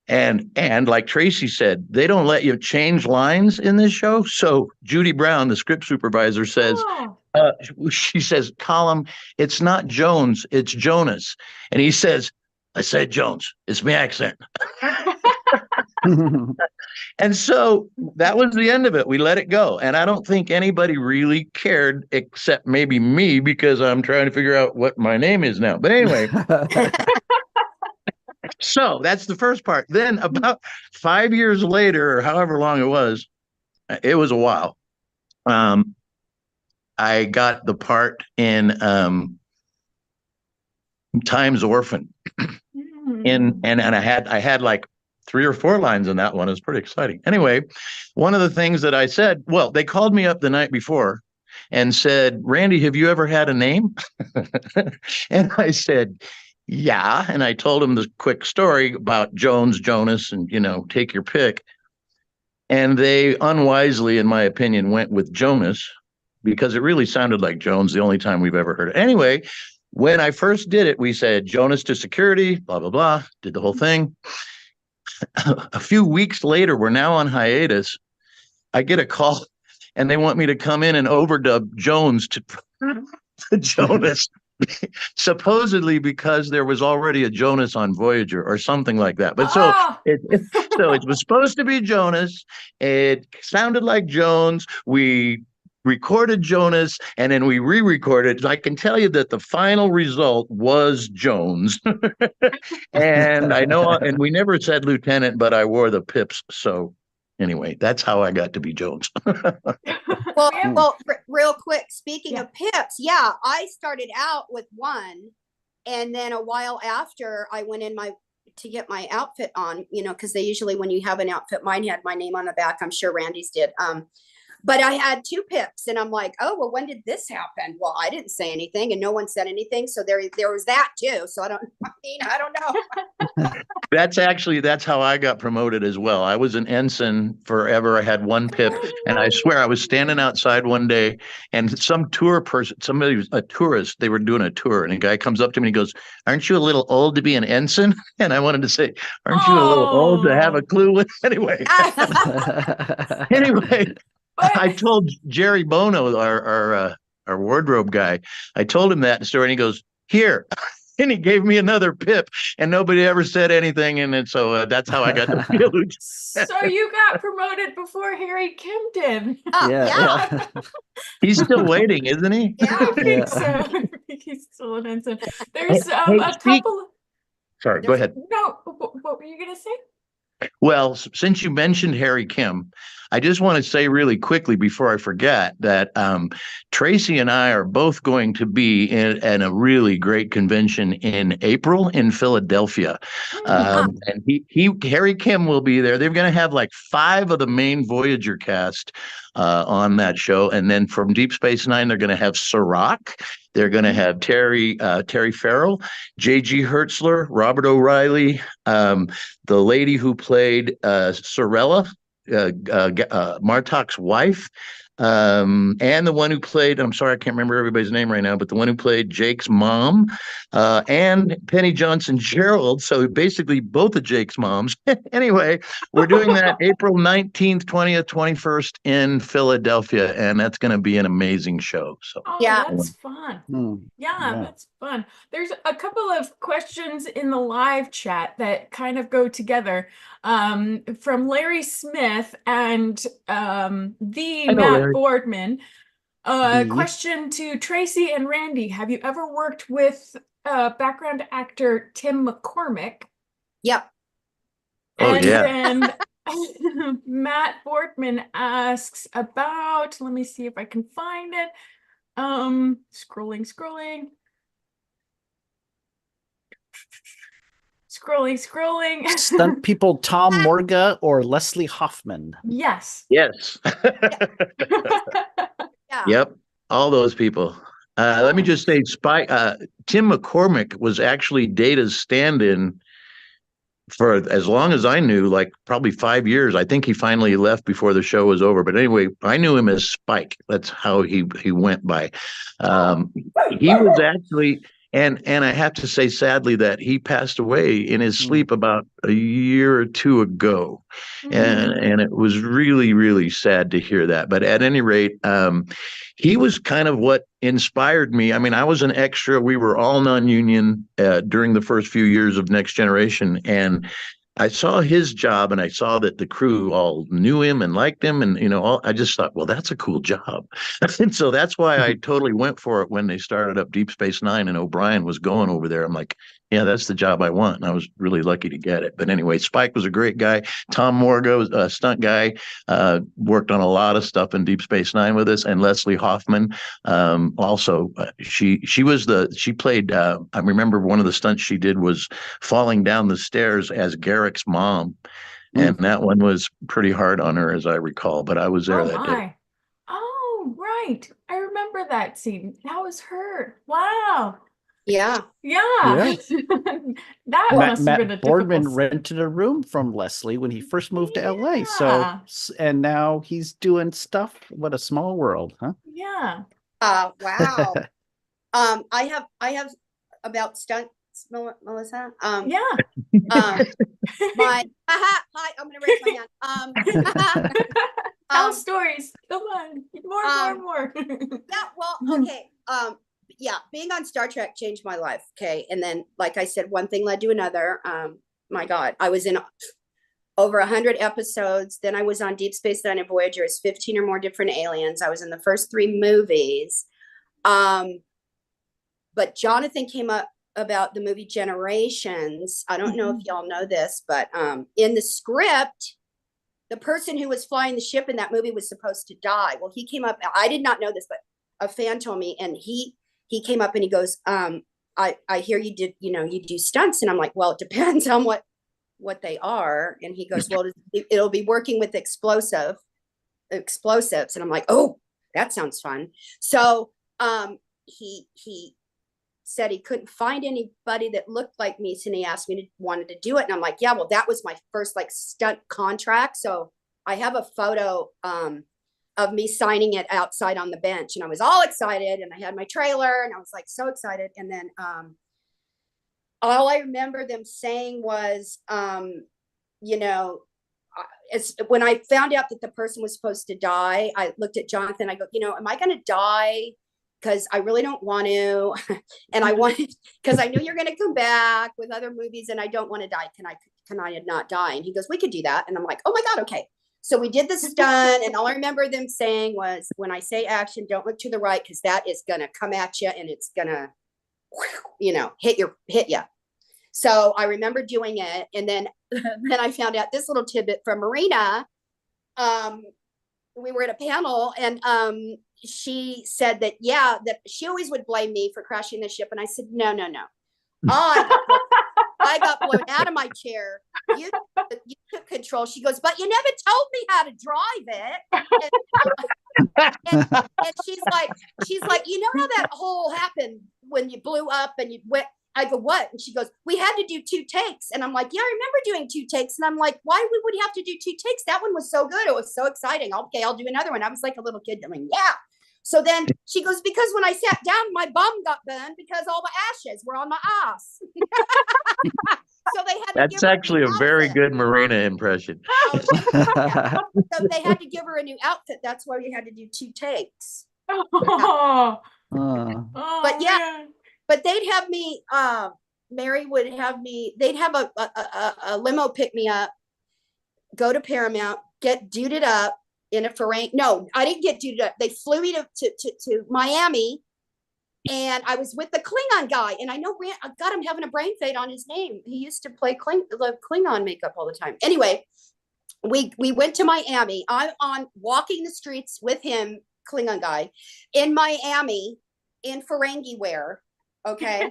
D: And like Tracee said, they don't let you change lines in this show. So Judy Brown, the script supervisor, says, she says, Column, it's not Jones, it's Jonas. And he says, I said Jones. It's my accent. And so that was the end of it. We let it go. And I don't think anybody really cared except maybe me, because I'm trying to figure out what my name is now. But anyway. So that's the first part. Then about 5 years later, or however long it was a while. I got the part in Time's Orphan. And I had like 3 or 4 lines in that one. It was pretty exciting. Anyway, one of the things that I said, well, they called me up the night before and said, Randy, have you ever had a name? And I said, yeah. And I told him the quick story about Jones, Jonas, and, take your pick. And they unwisely, in my opinion, went with Jonas because it really sounded like Jones the only time we've ever heard it. Anyway, when I first did it, we said Jonas to security, blah, blah, blah, did the whole thing. A few weeks later, we're now on hiatus. I get a call and they want me to come in and overdub Jones to Jonas. Supposedly because there was already a Jonas on Voyager or something like that. But so it was supposed to be Jonas. It sounded like Jones. We recorded Jonas and then we re-recorded. I can tell you that the final result was Jones. And I know, and we never said lieutenant, but I wore the pips. So anyway, that's how I got to be Jones.
C: Well, real quick, speaking of pips, I started out with one, and then a while after I went in to get my outfit on, because they usually, when you have an outfit, mine had my name on the back. I'm sure Randy's did. But I had 2 pips, and I'm like, oh, well, when did this happen? Well, I didn't say anything, and no one said anything. So there was that too. So I don't know.
D: That's how I got promoted as well. I was an ensign forever. I had 1 pip, and I swear I was standing outside one day, and some tour person, somebody was a tourist, they were doing a tour, and a guy comes up to me and he goes, aren't you a little old to be an ensign? And I wanted to say, aren't you a little old to have a clue? Anyway. I told Jerry Bono, our wardrobe guy, I told him that story, and he goes, "Here." And he gave me another pip, and nobody ever said anything. And so that's how I got the feeling.
B: So you got promoted before Harry Kim did.
C: Oh,
A: Yeah.
D: He's still waiting, isn't he?
C: Yeah.
B: I think
A: Yeah.
B: so. I think he's still an ensign. There's
D: Hey,
B: a couple.
D: Sorry, go ahead.
B: No, what were you gonna say?
D: Well, since you mentioned Harry Kim, I just want to say really quickly before I forget that Tracee and I are both going to be in a really great convention in April in Philadelphia. And Harry Kim will be there. They're going to have like 5 of the main Voyager cast on that show. And then from Deep Space Nine, they're going to have Serac. They're going to have Terry Farrell, J.G. Hertzler, Robert O'Reilly, the lady who played Sorella, Martok's wife, and the one who played, I'm sorry, I can't remember everybody's name right now, but the one who played Jake's mom, and Penny Johnson Gerald. So basically both of Jake's moms. Anyway, we're doing that April 19th, 20th, 21st in Philadelphia, and that's going to be an amazing show. So
B: Oh,
C: Yeah.
B: that's fun.
A: Mm,
B: Yeah,
A: yeah.
B: that's fun. There's a couple of questions in the live chat that kind of go together. From Larry Smith and the
D: I know,
B: Matt
D: Larry.
B: Boardman.
A: The-
B: Question to Tracee and Randy. Have you ever worked with background actor Tim McCormick?
C: Yep.
D: Oh,
B: And
D: yeah.
B: then Matt Boardman asks about, let me see if I can find it. Scrolling.
A: Stunt people Tom Morga or Leslie Hoffman.
B: Yes.
D: Yes.
C: Yeah.
D: Yep, all those people. Let me just say, Tim McCormick was actually Data's stand-in for as long as I knew, like probably 5 years. I think he finally left before the show was over. But anyway, I knew him as Spike. That's how he went by. He was actually, and I have to say, sadly, that he passed away in his sleep about a year or two ago, and it was really, really sad to hear that. But at any rate, he was kind of what inspired me. I mean, I was an extra. We were all non-union during the first few years of Next Generation, and I saw his job, and I saw that the crew all knew him and liked him, and I just thought, well, that's a cool job, and so that's why I totally went for it when they started up Deep Space Nine, and O'Brien was going over there. I'm like, yeah, that's the job I want, and I was really lucky to get it. But anyway, Spike was a great guy. Tom Morga was a stunt guy, worked on a lot of stuff in Deep Space Nine with us, and Leslie Hoffman. Also, she played. I remember one of the stunts she did was falling down the stairs as Garrick's mom, and that one was pretty hard on her, as I recall. But I was there that day.
B: Oh, right. I remember that scene. That was her. Wow.
C: Yeah.
B: Yeah. That must have been a
A: Matt Boardman
B: difficult.
A: rented a room from Leslie when he first moved to LA. So,
B: Yeah.
A: and now he's doing stuff. What a small world, huh?
B: Yeah.
C: Wow. I have about stunts, Melissa.
B: Yeah.
C: My hi, I'm gonna raise my hand.
B: Tell stories. Come on. More.
C: Yeah, well, okay. Yeah, being on Star Trek changed my life. Okay. And then, like I said, one thing led to another. My God, I was in over 100 episodes. Then I was on Deep Space Nine and Voyager as 15 or more different aliens. I was in the first 3 movies. But Jonathan came up about the movie Generations. I don't know if y'all know this, but in the script, the person who was flying the ship in that movie was supposed to die. Well, he came up. I did not know this, but a fan told me, and he came up and he goes, I hear you did, you do stunts. And I'm like, well, it depends on what they are. And he goes, well, it'll be working with explosives. And I'm like, oh, that sounds fun. So he said he couldn't find anybody that looked like me. So he asked me wanted to do it. And I'm like, yeah, well, that was my first stunt contract. So I have a photo of me signing it outside on the bench, and I was all excited, and I had my trailer, and I was like so excited. And then all I remember them saying was, when I found out that the person was supposed to die, I looked at Jonathan. I go, am I going to die? Because I really don't want to. And I wanted, because I know you're going to come back with other movies and I don't want to die. Can I not die? And he goes, we could do that. And I'm like, oh my God, okay. So we did the stunt, and all I remember them saying was, when I say action, don't look to the right, because that is going to come at you and it's going to, hit you. So I remember doing it. And then I found out this little tidbit from Marina. We were at a panel, and she said that, that she always would blame me for crashing the ship. And I said, no. I got blown out of my chair. You took control. She goes, but you never told me how to drive it. And she's like, how that whole happened when you blew up and you went. I go, what? And she goes, we had to do 2 takes. And I'm like, yeah, I remember doing 2 takes. And I'm like, why would we have to do 2 takes? That one was so good. It was so exciting. Okay, I'll do another one. I was like a little kid doing, yeah. So then she goes, because when I sat down, my bum got burned because all the ashes were on my ass. So they had
D: That's actually a very good Marina impression.
C: Yeah. So they had to give her a new outfit. That's why we had to do 2 takes.
B: Oh,
C: But yeah, man. But they'd have me, Mary would have me, they'd have a limo pick me up, go to Paramount, get duded up in a Ferengi. No, I didn't get duded up. They flew me to Miami, and I was with the Klingon guy. And I know, God, I'm having a brain fade on his name. He used to play Klingon makeup all the time. Anyway, we went to Miami. I'm on walking the streets with him, Klingon guy, in Miami in Ferengi wear. Okay.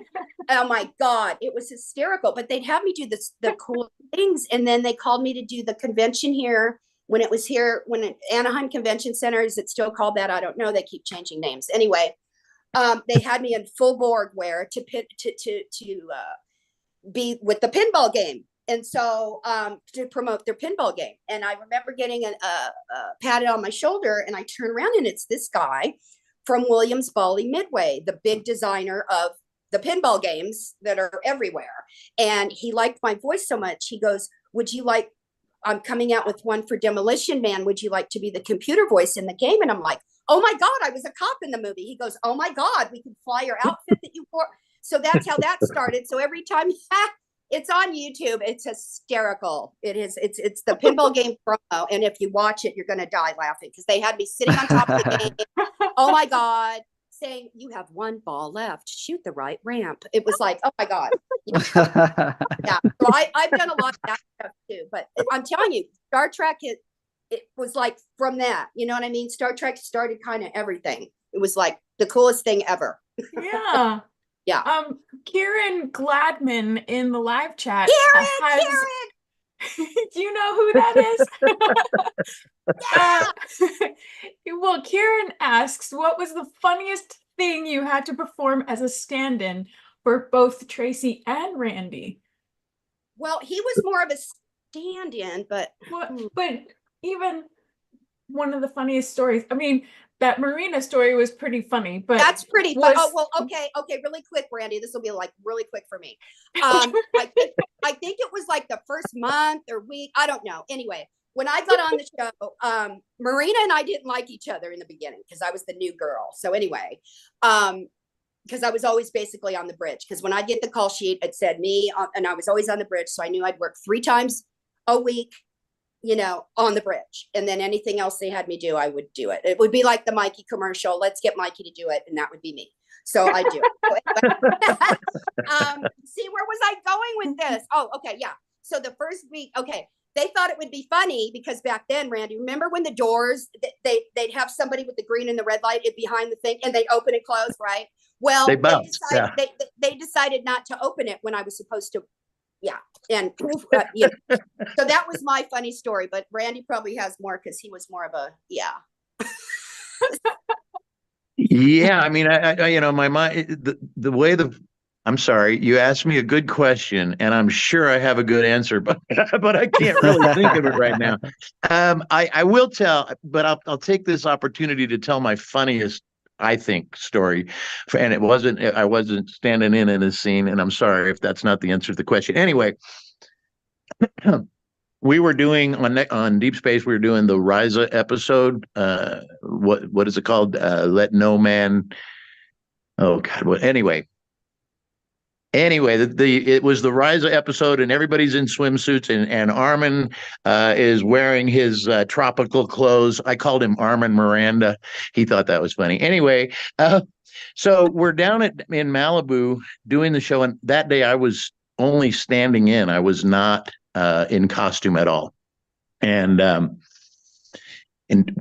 C: Oh my God, it was hysterical. But they'd have me do the cool things, and then they called me to do the convention here when it was here, when Anaheim Convention Center, is it still called that? I don't know. They keep changing names. Anyway, they had me in full Borg wear to be with the pinball game, and so to promote their pinball game. And I remember getting a patted on my shoulder, and I turn around, and it's this guy from Williams Bally Midway, the big designer of the pinball games that are everywhere. And he liked my voice so much. He goes, would you like, I'm coming out with one for Demolition Man. Would you like to be the computer voice in the game? And I'm like, oh my God, I was a cop in the movie. He goes, oh my God, we could fly your outfit that you wore. So that's how that started. So every time it's on YouTube, it's hysterical. It is. It's the pinball game promo. And if you watch it, you're going to die laughing, because they had me sitting on top of the game. Oh my God, saying, you have 1 ball left, shoot the right ramp. It was like, oh my God. Yeah. So I've done a lot of that stuff too. But I'm telling you, Star Trek, it was like from that, you know what I mean? Star Trek started kind of everything. It was like the coolest thing ever.
B: Yeah.
C: Yeah.
B: Kieran Gladman in the live chat.
C: Kieran!
B: Do you know who that is? Well, Kieran asks, what was the funniest thing you had to perform as a stand-in for both Tracee and Randy?
C: Well, he was more of a stand-in, but
B: even one of the funniest stories. I mean, that Marina story was pretty funny, but
C: that's pretty funny. Oh, well, okay, really quick, Randy. This will be like really quick for me. I think it was like the first month or week. I don't know. Anyway, when I got on the show, Marina and I didn't like each other in the beginning because I was the new girl. So anyway, because I was always basically on the bridge. Because when I get the call sheet, it said me, and I was always on the bridge. So I knew I'd work 3 times a week, on the bridge. And then anything else they had me do, I would do it. It would be like the Mikey commercial. Let's get Mikey to do it. And that would be me. So I do it. See, where was I going with this? Oh, okay. Yeah. So the first week, okay. They thought it would be funny because back then, Randy, remember when the doors, they'd have somebody with the green and the red light behind the thing, and they'd open and close, right? Well, they decided not to open it when I was supposed to. Yeah. And so that was my funny story, but Randy probably has more because he was more of a,
D: Yeah. I mean, I my mind, the way I'm sorry, you asked me a good question, and I'm sure I have a good answer, but I can't really think of it right now. I will tell, but I'll take this opportunity to tell my funniest, I think, story. And I wasn't standing in a scene, and I'm sorry if that's not the answer to the question. Anyway, we were doing on Deep Space. We were doing the Ryza episode. What is it called? Let No Man. Oh God. Well, anyway, it was the Ryza episode, and everybody's in swimsuits, and Armin is wearing his tropical clothes. I called him Armin Miranda. He thought that was funny. Anyway, so we're down in Malibu doing the show, and that day I was only standing in. I was not in costume at all, and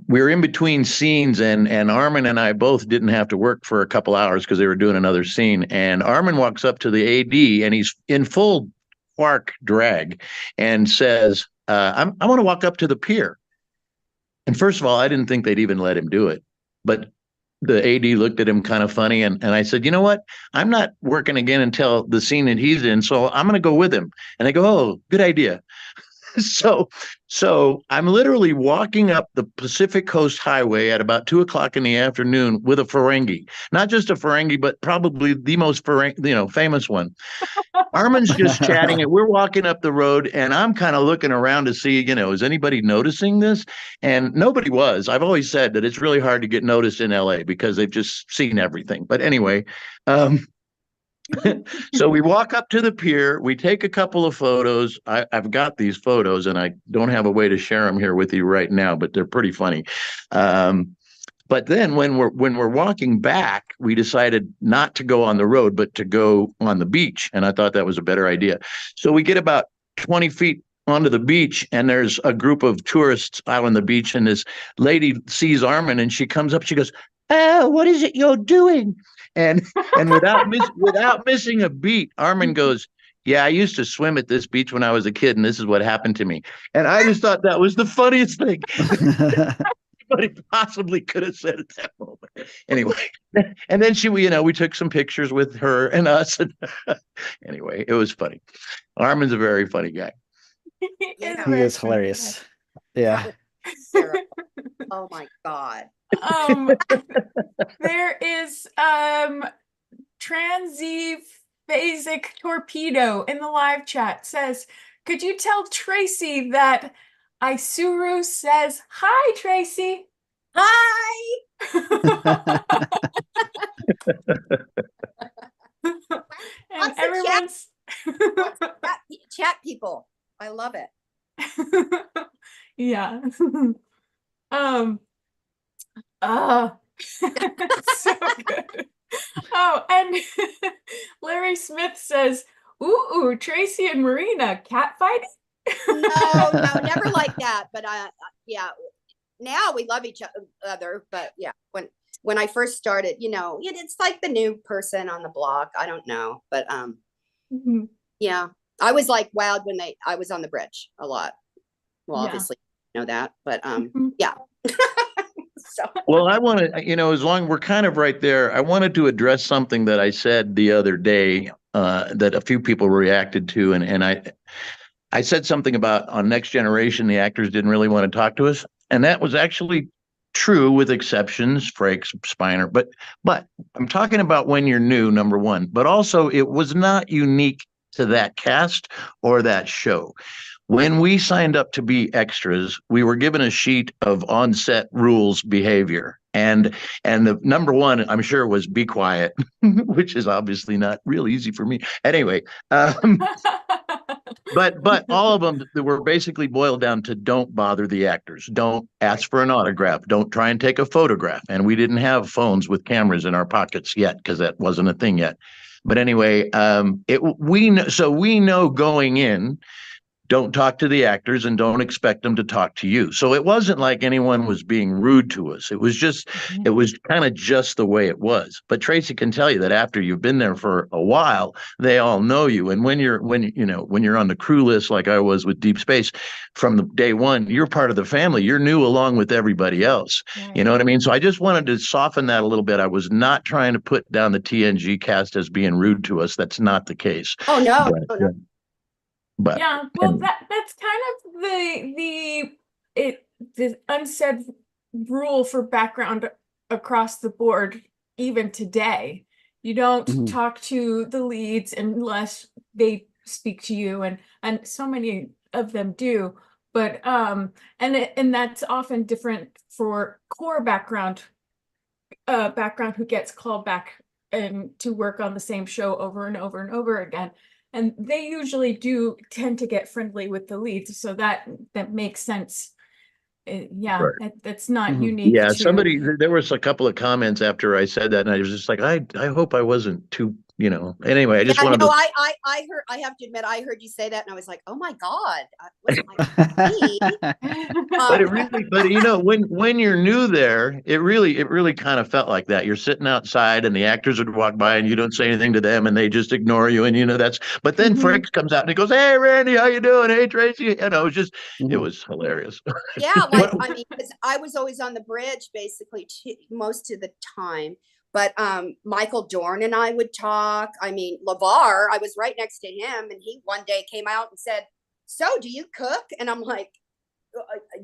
D: we were in between scenes, and Armin and I both didn't have to work for a couple hours because they were doing another scene. And Armin walks up to the AD, and he's in full Quark drag, and says, I want to walk up to the pier. And first of all, I didn't think they'd even let him do it, but the AD looked at him kind of funny, and I said, you know what? I'm not working again until the scene that he's in, so I'm going to go with him. And they go, oh, good idea. So I'm literally walking up the Pacific Coast Highway at about 2 o'clock in the afternoon with a Ferengi, not just a Ferengi, but probably the most famous one. Armin's just chatting, and we're walking up the road, and I'm kind of looking around to see, is anybody noticing this? And nobody was. I've always said that it's really hard to get noticed in LA because they've just seen everything. But anyway, so we walk up to the pier, we take a couple of photos. I've got these photos, and I don't have a way to share them here with you right now, but they're pretty funny. But then when we're walking back, we decided not to go on the road, but to go on the beach. And I thought that was a better idea. So we get about 20 feet onto the beach, and there's a group of tourists out on the beach, and this lady sees Armin, and she comes up, she goes, "Oh, what is it you're doing?" And without missing a beat, Armin goes, "Yeah, I used to swim at this beach when I was a kid, and this is what happened to me." And I just thought that was the funniest thing anybody possibly could have said at that moment. Anyway, and then we took some pictures with her and us. And anyway, it was funny. Armin's a very funny guy.
C: Yeah.
A: He is hilarious. Yeah.
C: Oh my God.
B: There is Transphasic Torpedo in the live chat says, could you tell Tracee that Isuru says hi, Tracee?
C: Hi.
B: And everyone's
C: chat people. I love it.
B: Yeah. So good. Oh, and Larry Smith says, ooh, Tracee and Marina catfighting?
C: No, never like that. But yeah, now we love each other. But yeah, when I first started, it's like the new person on the block. I don't know, but yeah, I was like wowed when I was on the bridge a lot. Well, obviously, you know that, but yeah. So.
D: Well, I want to, as long as we're kind of right there, I wanted to address something that I said the other day that a few people reacted to, and I said something about on Next Generation, the actors didn't really want to talk to us, and that was actually true with exceptions, Frakes, Spiner, but I'm talking about when you're new, number one, but also it was not unique to that cast or that show. When we signed up to be extras, we were given a sheet of on-set rules behavior. And the number one, I'm sure, was be quiet, which is obviously not real easy for me. Anyway, but all of them were basically boiled down to don't bother the actors. Don't ask for an autograph. Don't try and take a photograph. And we didn't have phones with cameras in our pockets yet because that wasn't a thing yet. But anyway, we know going in, don't talk to the actors and don't expect them to talk to you. So it wasn't like anyone was being rude to us. It was just, it was kind of just the way it was. But Tracee can tell you that after you've been there for a while, they all know you. And when you're on the crew list, like I was with Deep Space, from the day one, you're part of the family. You're new along with everybody else. Right. You know what I mean? So I just wanted to soften that a little bit. I was not trying to put down the TNG cast as being rude to us. That's not the case.
C: Oh, no.
D: But
B: yeah, well, that's kind of the unsaid rule for background across the board, even today. You don't talk to the leads unless they speak to you, and so many of them do. But and that's often different for core background who gets called back and to work on the same show over and over and over again. And they usually do tend to get friendly with the leads, so that makes sense. Yeah,
D: Right.
B: that's not
A: Mhm.
B: unique
D: Yeah,
B: to.
D: there was a couple of comments after I said that, and I was just like, I hope I wasn't too, anyway, I just
C: Yeah,
D: wanted
C: no,
D: to.
C: I heard, I have to admit, I heard you say that and I was like, oh my God, was it like me?
D: But
C: Um,
D: when you're new there, it really kind of felt like that. You're sitting outside, and the actors would walk by, and you don't say anything to them, and they just ignore you, and that's. But then
B: Mhm.
D: Frakes comes out and he goes, "Hey, Randy, how you doing? Hey, Tracy." It
A: Mhm.
D: was hilarious.
C: yeah, like,
A: What?
C: I mean, 'cause I was always on the bridge basically most of the time. But Michael Dorn and I would talk. I mean, LeVar, I was right next to him, and he one day came out and said, "So, do you cook?" And I'm like,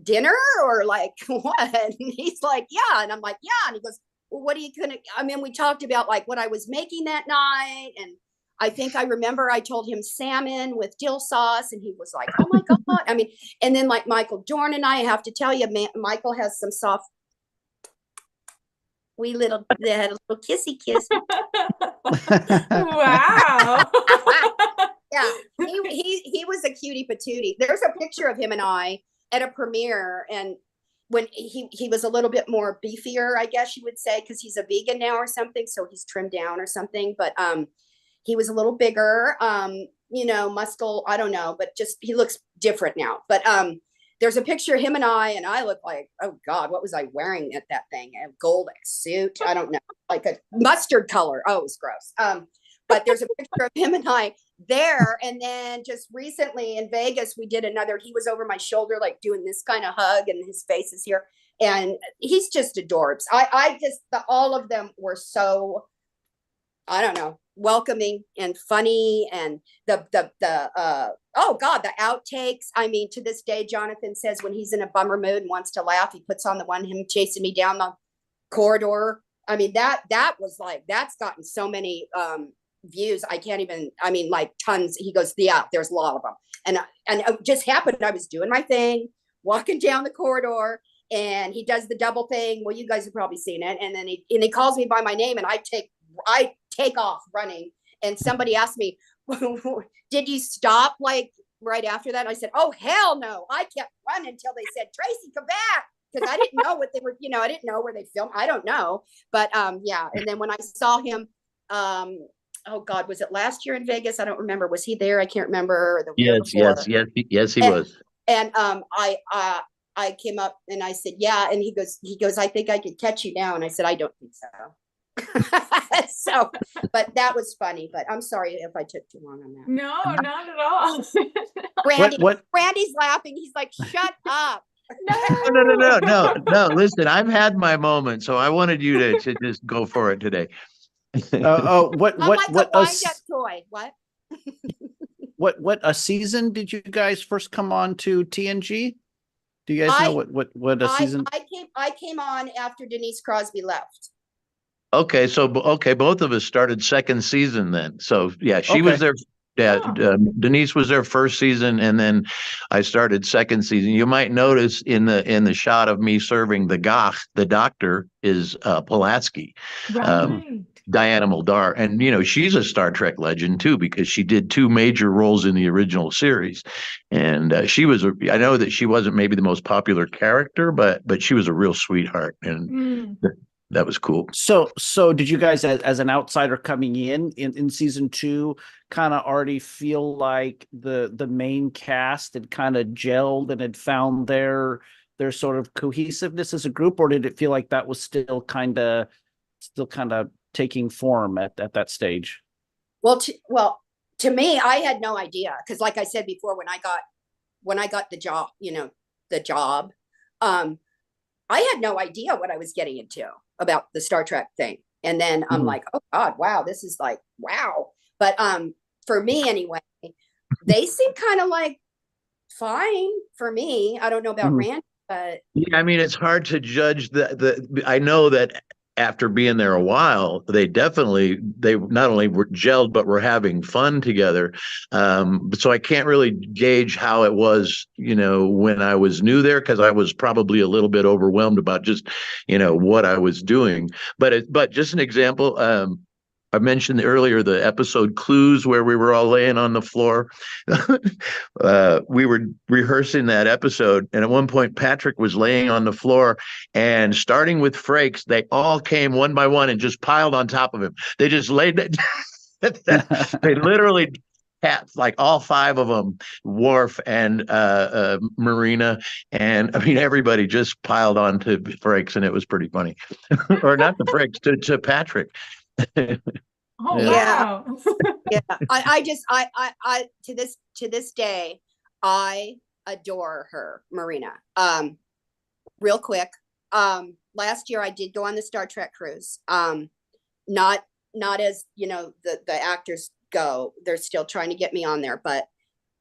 C: dinner or like what? And he's like, yeah. And I'm like, yeah. And he goes, well, what are you gonna? I mean, we talked about like what I was making that night, and I think I remember I told him salmon with dill sauce, and he was like, oh my God. I mean, and then like Michael Dorn and I have to tell you, Michael has some soft, they had a little kissy kiss.
B: Wow.
C: Yeah, he was a cutie patootie. There's a picture of him and I at a premiere, and when he was a little bit more beefier, I guess you would say, because he's a vegan now or something, so he's trimmed down or something. But he was a little bigger, muscle. I don't know, but just he looks different now. But there's a picture of him and I look like, oh God, what was I wearing at that thing? A gold suit? I don't know, like a mustard color. Oh, it was gross. But there's a picture of him and I there. And then just recently in Vegas, we did another, he was over my shoulder, like doing this kind of hug, and his face is here. And he's just adorbs. All of them were so, I don't know, welcoming and funny. And oh God, the outtakes. I mean, to this day, Jonathan says when he's in a bummer mood and wants to laugh, he puts on the one, him chasing me down the corridor. I mean, that was like, that's gotten so many views. I can't even, I mean, like tons. He goes, yeah, there's a lot of them. And it just happened. I was doing my thing, walking down the corridor, and he does the double thing. Well, you guys have probably seen it. And then he calls me by my name, and I take off running. And somebody asked me, did you stop like right after that? I said, oh, hell no. I kept running until they said, Tracee, come back. Because I didn't know what they were, I didn't know where they filmed. I don't know. But yeah. And then when I saw him, oh God, was it last year in Vegas? I don't remember. Was he there? I can't remember. Or the year
D: Yes,
C: before.
D: yes, he was.
C: And I came up and I said, yeah. And he goes, I think I could catch you now. And I said, I don't think so. So, but that was funny. But I'm sorry if I took too long on that.
B: No, not at all.
C: Randy's laughing. He's like, shut up.
D: No. Listen, I've had my moment, so I wanted you to just go for it today.
C: What a wind-up toy.
A: What a season did you guys first come on to TNG? Do you guys know what a season?
C: I came on after Denise Crosby left.
D: Okay, both of us started second season then. So yeah, she was there. Yeah, Denise was there first season, and then I started second season. You might notice in the shot of me serving the doctor is Pulaski,
B: Right.
D: Diana Muldaur, and she's a Star Trek legend too because she did two major roles in the original series, and she was. I know that she wasn't maybe the most popular character, but she was a real sweetheart, and that was cool.
A: So did you guys, as an outsider coming in season 2, kind of already feel like the main cast had kind of gelled and had found their sort of cohesiveness as a group, or did it feel like that was still kind of taking form at that stage?
C: Well, to me, I had no idea because, like I said before, when I got the job, I had no idea what I was getting into about the Star Trek thing. And then I'm like, oh God, wow, this is like, wow. But for me anyway, they seem kind of like fine for me. I don't know about Randy, but
D: yeah, I mean, it's hard to judge I know that after being there a while, they not only were gelled, but were having fun together. So I can't really gauge how it was, when I was new there, because I was probably a little bit overwhelmed about just, what I was doing. But just an example, I mentioned earlier the episode Clues, where we were all laying on the floor. We were rehearsing that episode, and at one point Patrick was laying on the floor, and starting with Frakes, they all came one by one and just piled on top of him. They just laid it. They literally like all five of them, Worf and Marina, and I mean everybody just piled on to Frakes, and it was pretty funny. Or not the Frakes, to Patrick.
B: Oh
C: Yeah.
B: wow.
C: Yeah. I to this day, I adore her, Marina. Real quick. Last year I did go on the Star Trek cruise. Not as, the actors go. They're still trying to get me on there, but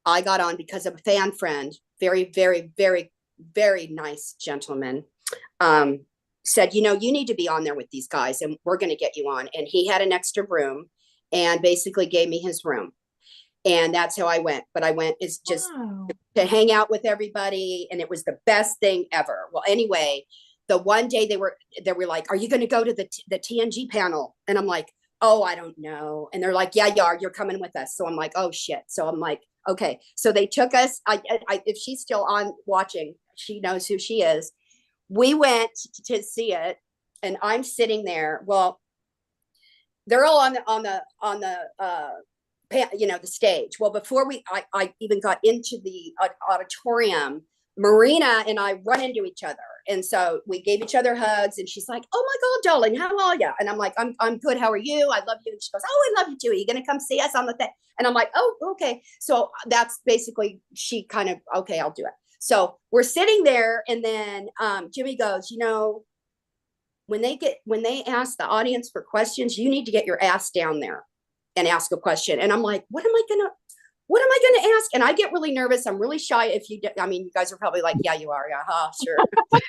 C: I got on because of a fan friend, very, very, very, very nice gentleman. Said, you need to be on there with these guys and we're going to get you on. And he had an extra room and basically gave me his room. And that's how I went. But I went is just to hang out with everybody. And it was the best thing ever. Well, anyway, the one day they were like, are you going to go to the TNG panel? And I'm like, oh, I don't know. And they're like, yeah, you are. You're coming with us. So I'm like, oh shit. So I'm like, okay. So they took us. If she's still on watching, she knows who she is. We went to see it, and I'm sitting there. Well, they're all on the the stage. Well, before I even got into the auditorium, Marina and I run into each other, and so we gave each other hugs. And she's like, "Oh my God, darling, how are you?" And I'm like, "I'm good. How are you? I love you." And she goes, "Oh, I love you too. Are you gonna come see us on the thing?" And I'm like, "Oh, okay." So that's basically she kind of okay. I'll do it. So we're sitting there, and then Jimmy goes, when they ask the audience for questions, you need to get your ass down there and ask a question. And I'm like, what am I gonna ask? And I get really nervous. I'm really shy. You guys are probably like, yeah, you are. Yeah, sure.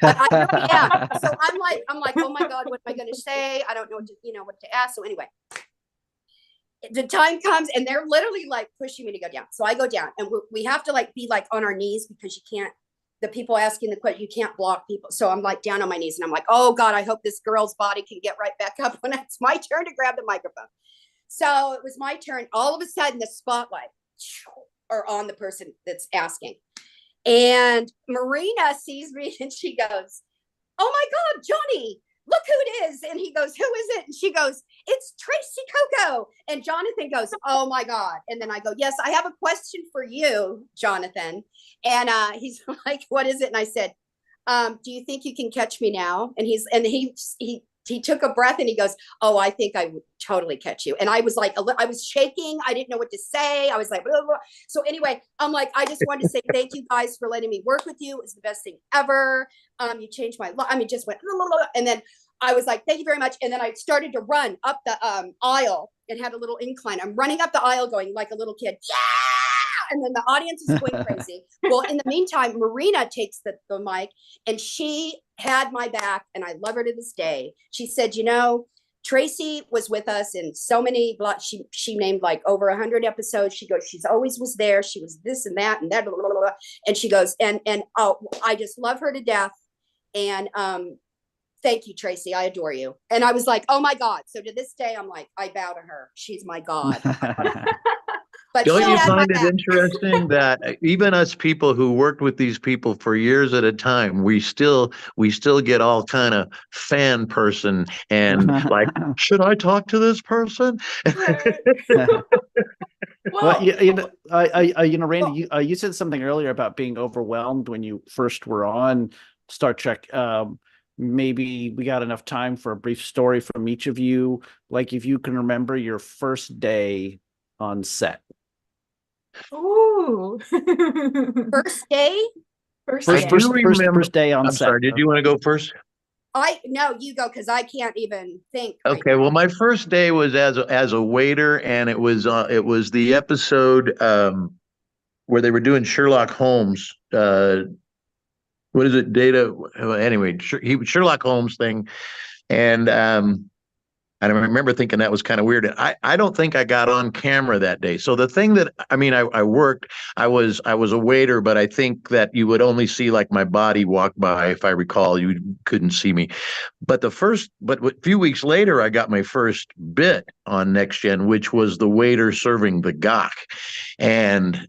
C: But I really am. So I'm like, oh my God, what am I gonna say? I don't know what to ask. So anyway, the time comes and they're literally like pushing me to go down. So I go down, and we have to be on our knees, because you can't, the people asking the question, you can't block people. So I'm down on my knees, and I'm like, oh God, I hope this girl's body can get right back up when it's my turn to grab the microphone. So it was my turn. All of a sudden the spotlight are on the person that's asking. And Marina sees me and she goes, oh my God, Johnny, look who it is. And he goes, who is it? And she goes, it's Tracee Cocco. And Jonathan goes, oh my God. And then I go, yes, I have a question for you, Jonathan. And he's like, what is it? And I said, do you think you can catch me now? And he took a breath and he goes, oh, I think I would totally catch you. And I was like, I was shaking. I didn't know what to say. I was like, blah, blah. So anyway, I'm like, I just wanted to say thank you guys for letting me work with you. It was the best thing ever. You changed my life. Just went, blah, blah, blah. And then I was like, thank you very much. And then I started to run up the aisle. It had a little incline. I'm running up the aisle going like a little kid. Yeah. And then the audience is going crazy. Well, in the meantime, Marina takes the mic, and she had my back, and I love her to this day. She said, Tracee was with us in so many, she named like over 100 episodes. She goes, she's always was there. She was this and that and that. Blah, blah, blah. And she goes, and oh, I just love her to death. And thank you, Tracee. I adore you. And I was like, oh my God. So to this day, I'm like, I bow to her. She's my God. But
D: don't you find it interesting that even us people who worked with these people for years at a time, we still get all kind of fan person and like, should I talk to this person?
A: Well, Randy, you said something earlier about being overwhelmed when you first were on Star Trek. Maybe we got enough time for a brief story from each of you, like if you can remember your first day on set.
B: Ooh.
C: First day?
B: First
A: day on
D: I'm
A: set.
D: sorry, did you want to go first?
C: No, you go, because I can't even think.
D: Okay,
C: right
D: well, my first day was as a waiter, and it was the episode where they were doing Sherlock Holmes. What is it? Data. Anyway, Sherlock Holmes thing. And I remember thinking that was kind of weird. I don't think I got on camera that day. So the thing that I worked, I was a waiter, but I think that you would only see like my body walk by. If I recall, you couldn't see me. But a few weeks later, I got my first bit on Next Gen, which was the waiter serving the gok. And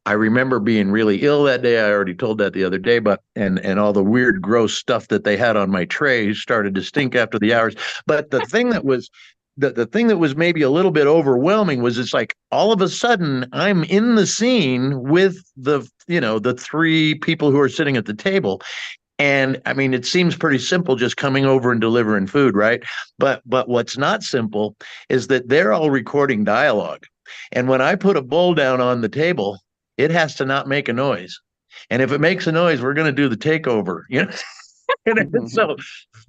D: I remember being really ill that day. I already told that the other day, but and all the weird, gross stuff that they had on my tray started to stink after the hours. But the thing that was maybe a little bit overwhelming was it's like all of a sudden I'm in the scene with the three people who are sitting at the table. And I mean, it seems pretty simple just coming over and delivering food, right? But what's not simple is that they're all recording dialogue. And when I put a bowl down on the table, it has to not make a noise. And if it makes a noise, we're going to do the takeover, And so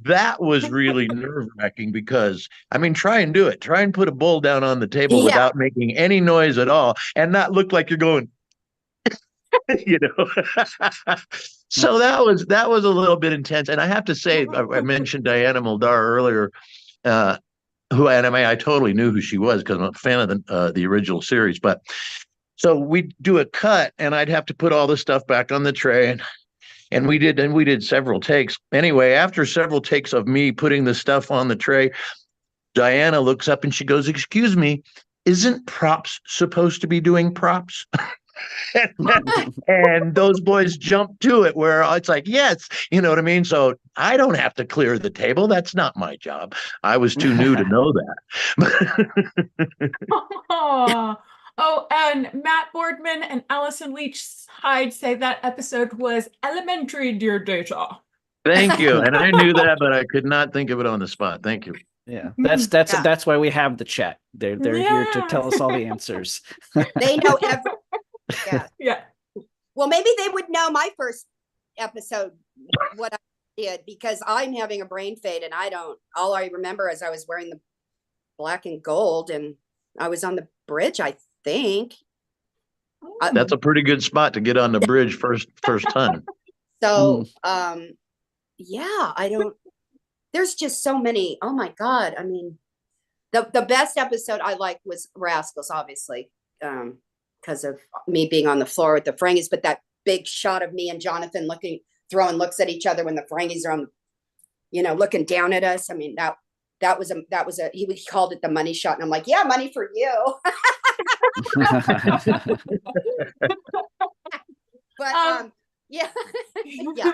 D: that was really nerve-wracking because, I mean, try and do it. Try and put a bowl down on the table without making any noise at all and not look like you're going, you know. So that was a little bit intense. And I have to say, I mentioned Diana Muldaur earlier, I totally knew who she was because I'm a fan of the original series. But so we do a cut, and I'd have to put all the stuff back on the tray, and we did several takes. Anyway, after several takes of me putting the stuff on the tray, Diana looks up and she goes, "Excuse me, isn't props supposed to be doing props?" And those boys jump to it where it's like, yes, you know what I mean? So I don't have to clear the table. That's not my job. I was too new to know that.
B: Oh, and Matt Boardman and Allison Leach Hyde say that episode was elementary, dear data.
D: Thank you. And I knew that, but I could not think of it on the spot. Thank you.
A: Yeah, that's why we have the chat. They're here to tell us all the answers.
C: They know everything.
B: Yeah.
C: Well, maybe they would know my first episode, what I did, because I'm having a brain fade and all I remember is I was wearing the black and gold and I was on the bridge, I think.
D: That's a pretty good spot to get on the bridge first time.
C: So, there's just so many. Oh my God. I mean, the best episode I liked was Rascals, obviously. Because of me being on the floor with the Ferengis, but that big shot of me and Jonathan throwing looks at each other when the Ferengis are looking down at us. I mean, that was he called it the money shot. And I'm like, yeah, money for you. But, yeah. Yeah.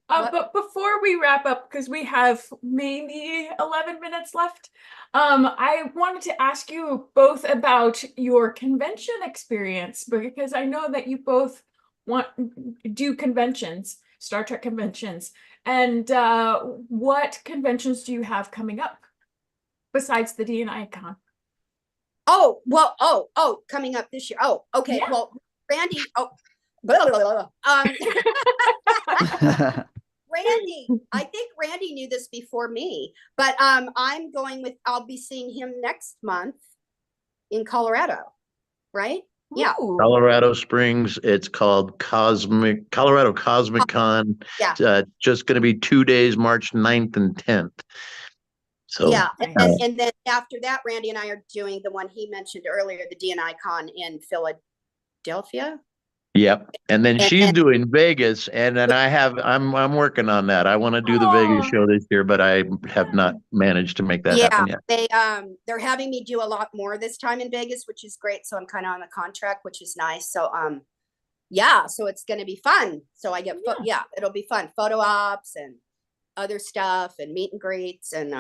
B: But before we wrap up, because we have maybe 11 minutes left, I wanted to ask you both about your convention experience, because I know that you both do conventions, Star Trek conventions, and what conventions do you have coming up besides the D&I Con?
C: Oh, well, coming up this year. Oh, okay. Yeah. Well, Randy, blah, blah, blah. Randy, I think Randy knew this before me, but I'll be seeing him next month in Colorado, right?
B: Ooh.
C: Yeah.
D: Colorado Springs. It's called Colorado Cosmic Con.
C: Yeah.
D: Just going to be 2 days, March 9th and 10th. So
C: yeah. And then after that, Randy and I are doing the one he mentioned earlier, the D&I Con in Philadelphia.
D: Yep. And then she's doing Vegas, and then I'm working on that. I want to do the Vegas show this year, but I have not managed to make that happen yet.
C: They're having me do a lot more this time in Vegas, which is great. So I'm kind of on the contract, which is nice. So so it's going to be fun. So I get it'll be fun. Photo ops and other stuff and meet and greets and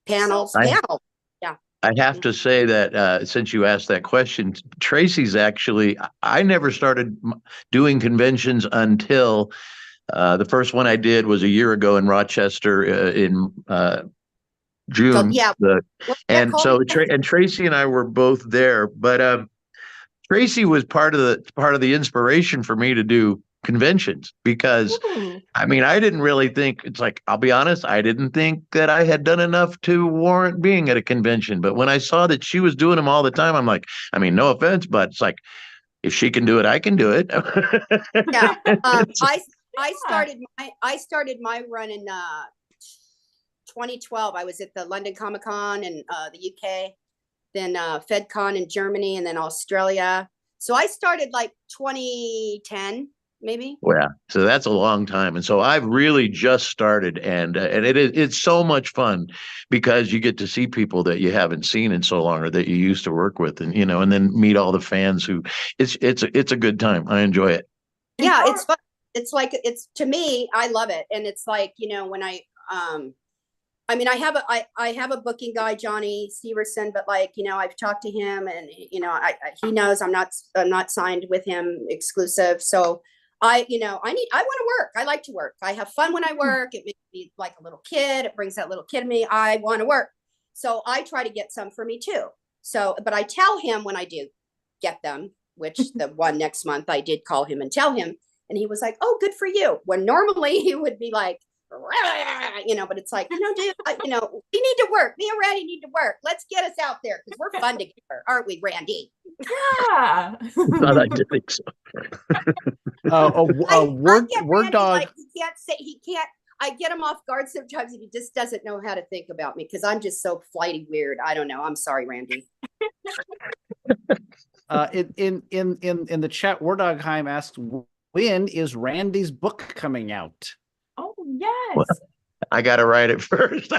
C: panels.
D: I have to say that since you asked that question, Tracee's actually, I never started doing conventions until the first one I did was a year ago in Rochester in June.
C: So,
D: and Tracee and I were both there, but Tracee was part of the inspiration for me to do conventions because I mean, I didn't really think I'll be honest, I didn't think that I had done enough to warrant being at a convention. But when I saw that she was doing them all the time, I'm like, I mean, no offense, but it's like, if she can do it, I can do it.
C: Yeah. I started my run in 2012, I was at the London Comic Con in the UK, then FedCon in Germany, and then Australia. So I started like 2010, maybe.
D: Yeah, so that's a long time, and so I've really just started, and it's so much fun because you get to see people that you haven't seen in so long or that you used to work with, and and then meet all the fans who it's a good time. I enjoy it.
C: Yeah, it's fun. It's like to me, I love it, and it's like when I mean, I have a booking guy, Johnny Severson, but like, I've talked to him, and he knows I'm not signed with him exclusive. So I want to work. I like to work. I have fun when I work. It makes me like a little kid. It brings that little kid in me. I want to work. So I try to get some for me too. So, but I tell him when I do get them, which the one next month I did call him and tell him, and he was like, "Oh, good for you." When normally he would be like, but it's like, dude, we need to work. Me and Randy need to work. Let's get us out there because we're fun together, aren't we, Randy?
B: Yeah.
D: Thought I did think so.
A: Word dog.
C: Like, he can't. I get him off guard sometimes, and he just doesn't know how to think about me because I'm just so flighty weird. I don't know. I'm sorry, Randy.
A: In the chat, Word Dog Heim asks, when is Randy's book coming out?
B: Oh, yes.
D: Well, I got to write it first.
A: So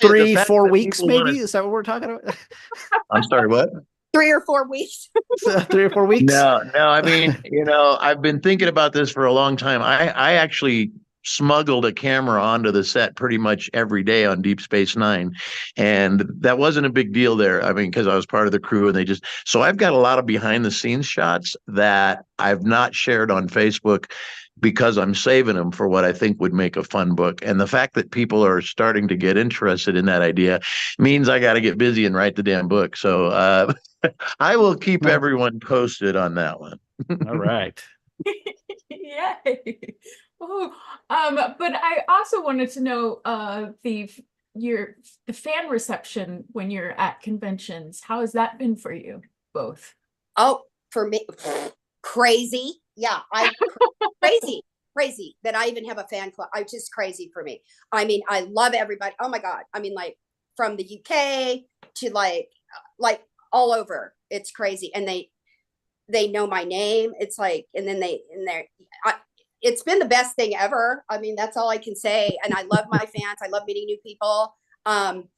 A: 3-4 weeks, maybe? Is that what we're talking about?
D: I'm sorry, what?
C: 3 or 4 weeks.
A: 3 or 4 weeks?
D: No. I mean, I've been thinking about this for a long time. I actually smuggled a camera onto the set pretty much every day on Deep Space Nine, and that wasn't a big deal there. I mean, because I was part of the crew, and so I've got a lot of behind the scenes shots that I've not shared on Facebook because I'm saving them for what I think would make a fun book. And the fact that people are starting to get interested in that idea means I got to get busy and write the damn book. So I will keep everyone posted on that one.
A: All right.
B: Yay. Oh, but I also wanted to know the fan reception when you're at conventions. How has that been for you both?
C: Oh, for me, crazy. Yeah, crazy that I even have a fan club. I'm just crazy for me. I mean, I love everybody. Oh my God. I mean, like from the UK to like all over. It's crazy. And they know my name. It's like, and then it's been the best thing ever. I mean, that's all I can say. And I love my fans. I love meeting new people. And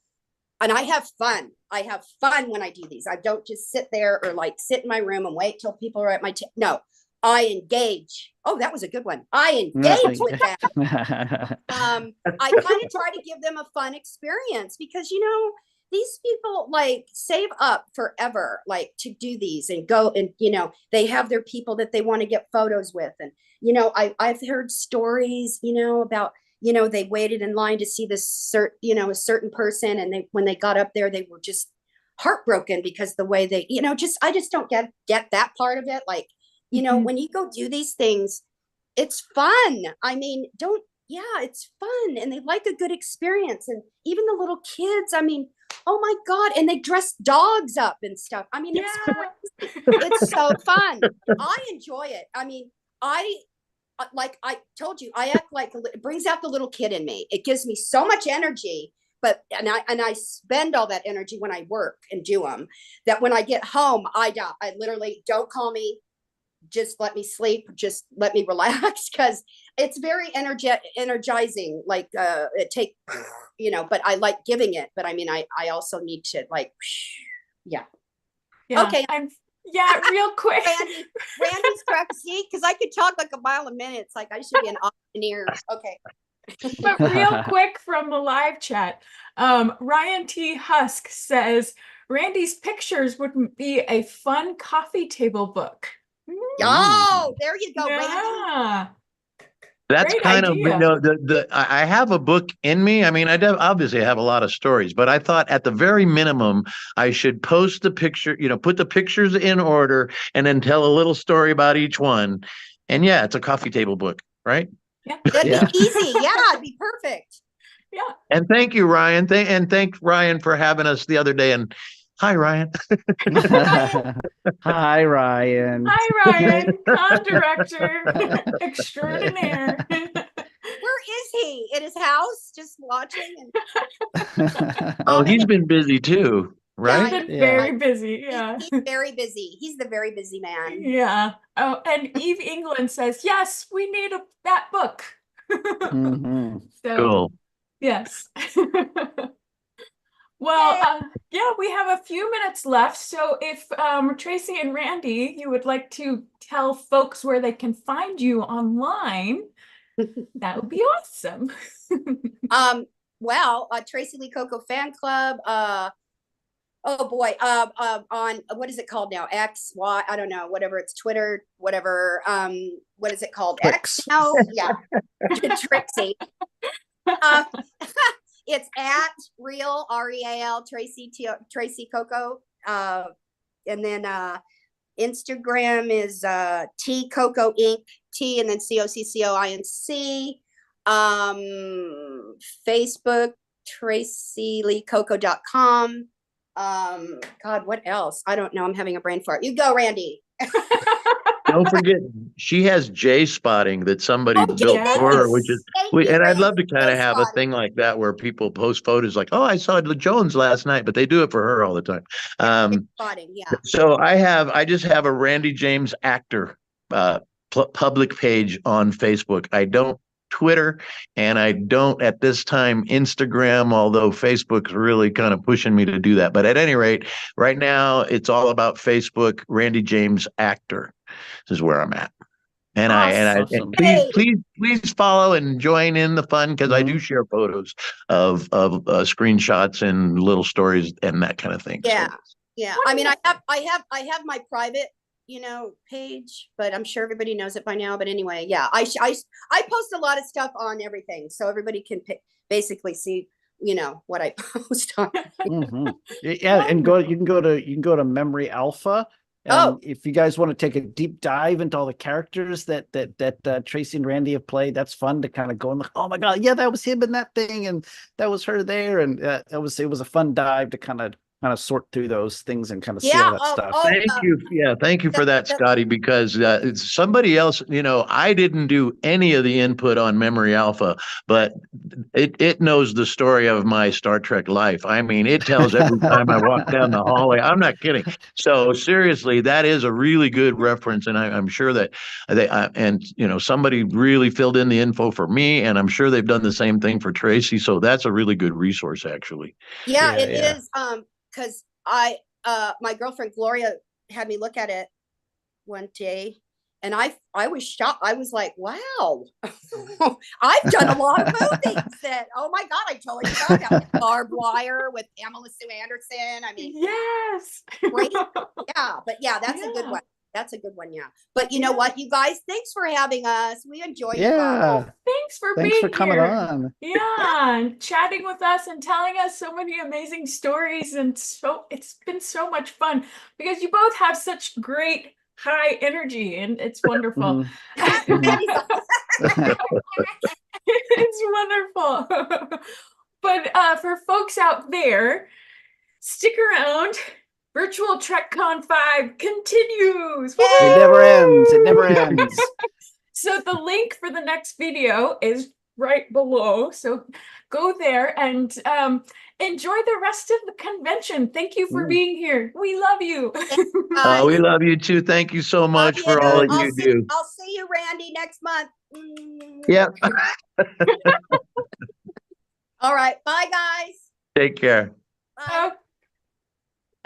C: I have fun. I have fun when I do these. I don't just sit there or like sit in my room and wait till people are at my no, I engage. Oh, that was a good one. I engage with that. I kind of try to give them a fun experience because, these people like save up forever, like to do these and go and, they have their people that they want to get photos with. And, I've heard stories, about, they waited in line to see this a certain person. And when they got up there, they were just heartbroken because the way they, I just don't get that part of it. Like, when you go do these things, it's fun. I mean, it's fun. And they like a good experience. And even the little kids, I mean, oh my God. And they dress dogs up and stuff. I mean, it's so fun. I enjoy it. I mean, like I told you, I act like it brings out the little kid in me. It gives me so much energy, and I spend all that energy when I work and do them, that when I get home, I literally don't call me. Just let me sleep. Just let me relax because it's very energizing. Like but I like giving it. But I mean, I also need to like, yeah. Okay.
B: Real quick.
C: Randy's correct. See, because I could talk like a mile a minute. It's like I should be an auctioneer. Okay.
B: But real quick from the live chat, Ryan T. Husk says Randy's pictures would be a fun coffee table book.
C: Oh, there you go,
B: yeah.
C: Randy.
D: That's
B: Great
D: kind
B: idea.
D: of, I have a book in me. I mean, obviously have a lot of stories, but I thought at the very minimum, I should post the picture, put the pictures in order and then tell a little story about each one. And yeah, it's a coffee table book, right?
B: Yeah.
C: That'd be easy. Yeah, it'd be perfect.
B: Yeah.
D: And thank you, Ryan. And thank Ryan for having us the other day. And hi, Ryan.
A: Hi, Ryan.
B: Hi, Ryan, con director extraordinaire.
C: Where is he? In his house, just watching?
D: Oh, he's been busy too, right?
B: He's been
A: Yeah.
B: very busy. Yeah.
C: He's very busy. He's the very busy man.
B: Yeah. Oh, and Eve England says, yes, we need that book.
A: Mhm.
B: So,
D: Cool.
B: yes. Well, yeah, we have a few minutes left. So if Tracee and Randy, you would like to tell folks where they can find you online, that would be awesome.
C: Well, Tracee Lee Cocco fan club. Oh boy. On what is it called now? X, Y, I don't know, whatever it's Twitter, whatever. What is it called?
A: Twix.
C: X now? Yeah. Trixie. It's at real REAL Tracee Cocco. And then Instagram is T Cocco Inc. T and then COCCOINC. Facebook, TraceeLeeCocco.com. God, what else? I don't know. I'm having a brain fart. You go, Randy.
D: Don't forget, she has J spotting that somebody
C: Okay,
D: built
B: yes.
D: for her, which is
C: Thank
D: we,
C: you,
D: and I'd
C: Randy.
D: love to kind of have a
C: J-spotting.
D: thing like that where people post photos like, oh, I saw Jones last night, but they do it for her all the time.
C: Spotting, yeah.
D: So I just have a Randy James actor public page on Facebook. I don't Twitter, and I don't at this time Instagram, although Facebook's really kind of pushing me to do that. But at any rate, right now it's all about Facebook. Randy James actor. This is where I'm at. And
A: Awesome.
D: please follow and join in the fun because I do share photos of screenshots and little stories and that kind of thing.
C: Yeah.
D: So.
C: Yeah. I mean, I have my private, page, but I'm sure everybody knows it by now. But anyway, yeah, I post a lot of stuff on everything, so everybody can basically see, what I post on.
A: Mhm. Yeah, and you can go to Memory Alpha.
C: Oh.
A: If you guys want to take a deep dive into all the characters that Tracee and Randy have played, that's fun to kind of go and look. Oh my God, yeah, that was him in that thing, and that was her there, and it was a fun dive to kind of sort through those things and kind of see all that stuff.
D: Thank you. Yeah, thank you for that, Scotty, because it's somebody else, I didn't do any of the input on Memory Alpha, but it knows the story of my Star Trek life. I mean, it tells every time I walk down the hallway. I'm not kidding. So seriously, that is a really good reference. And I'm sure that somebody really filled in the info for me, and I'm sure they've done the same thing for Tracee. So that's a really good resource, actually.
C: Yeah, it is. Because my girlfriend Gloria had me look at it one day, and I was shocked. I was like, wow, I've done a lot of movies that, oh my God, I totally forgot about it. Barbed Wire with Pamela Sue Anderson. I mean,
B: yes.
C: great. Yeah, but yeah, that's a good one. That's a good one, yeah. But you know what, you guys, thanks for having us. We enjoyed it.
A: Yeah.
B: Thanks for
A: Thanks
B: being
A: for coming
B: here.
A: on.
B: Yeah, and chatting with us and telling us so many amazing stories. And so it's been so much fun because you both have such great high energy, and it's wonderful. It's wonderful. But for folks out there, stick around. Virtual TrekCon 5 continues.
A: It never ends. It never ends.
B: So the link for the next video is right below. So go there and enjoy the rest of the convention. Thank you for being here. We love you.
D: We love you too. Thank you so much for all that you do.
C: I'll see you, Randy, next month.
D: Yeah.
C: All right. Bye, guys.
D: Take care.
C: Bye.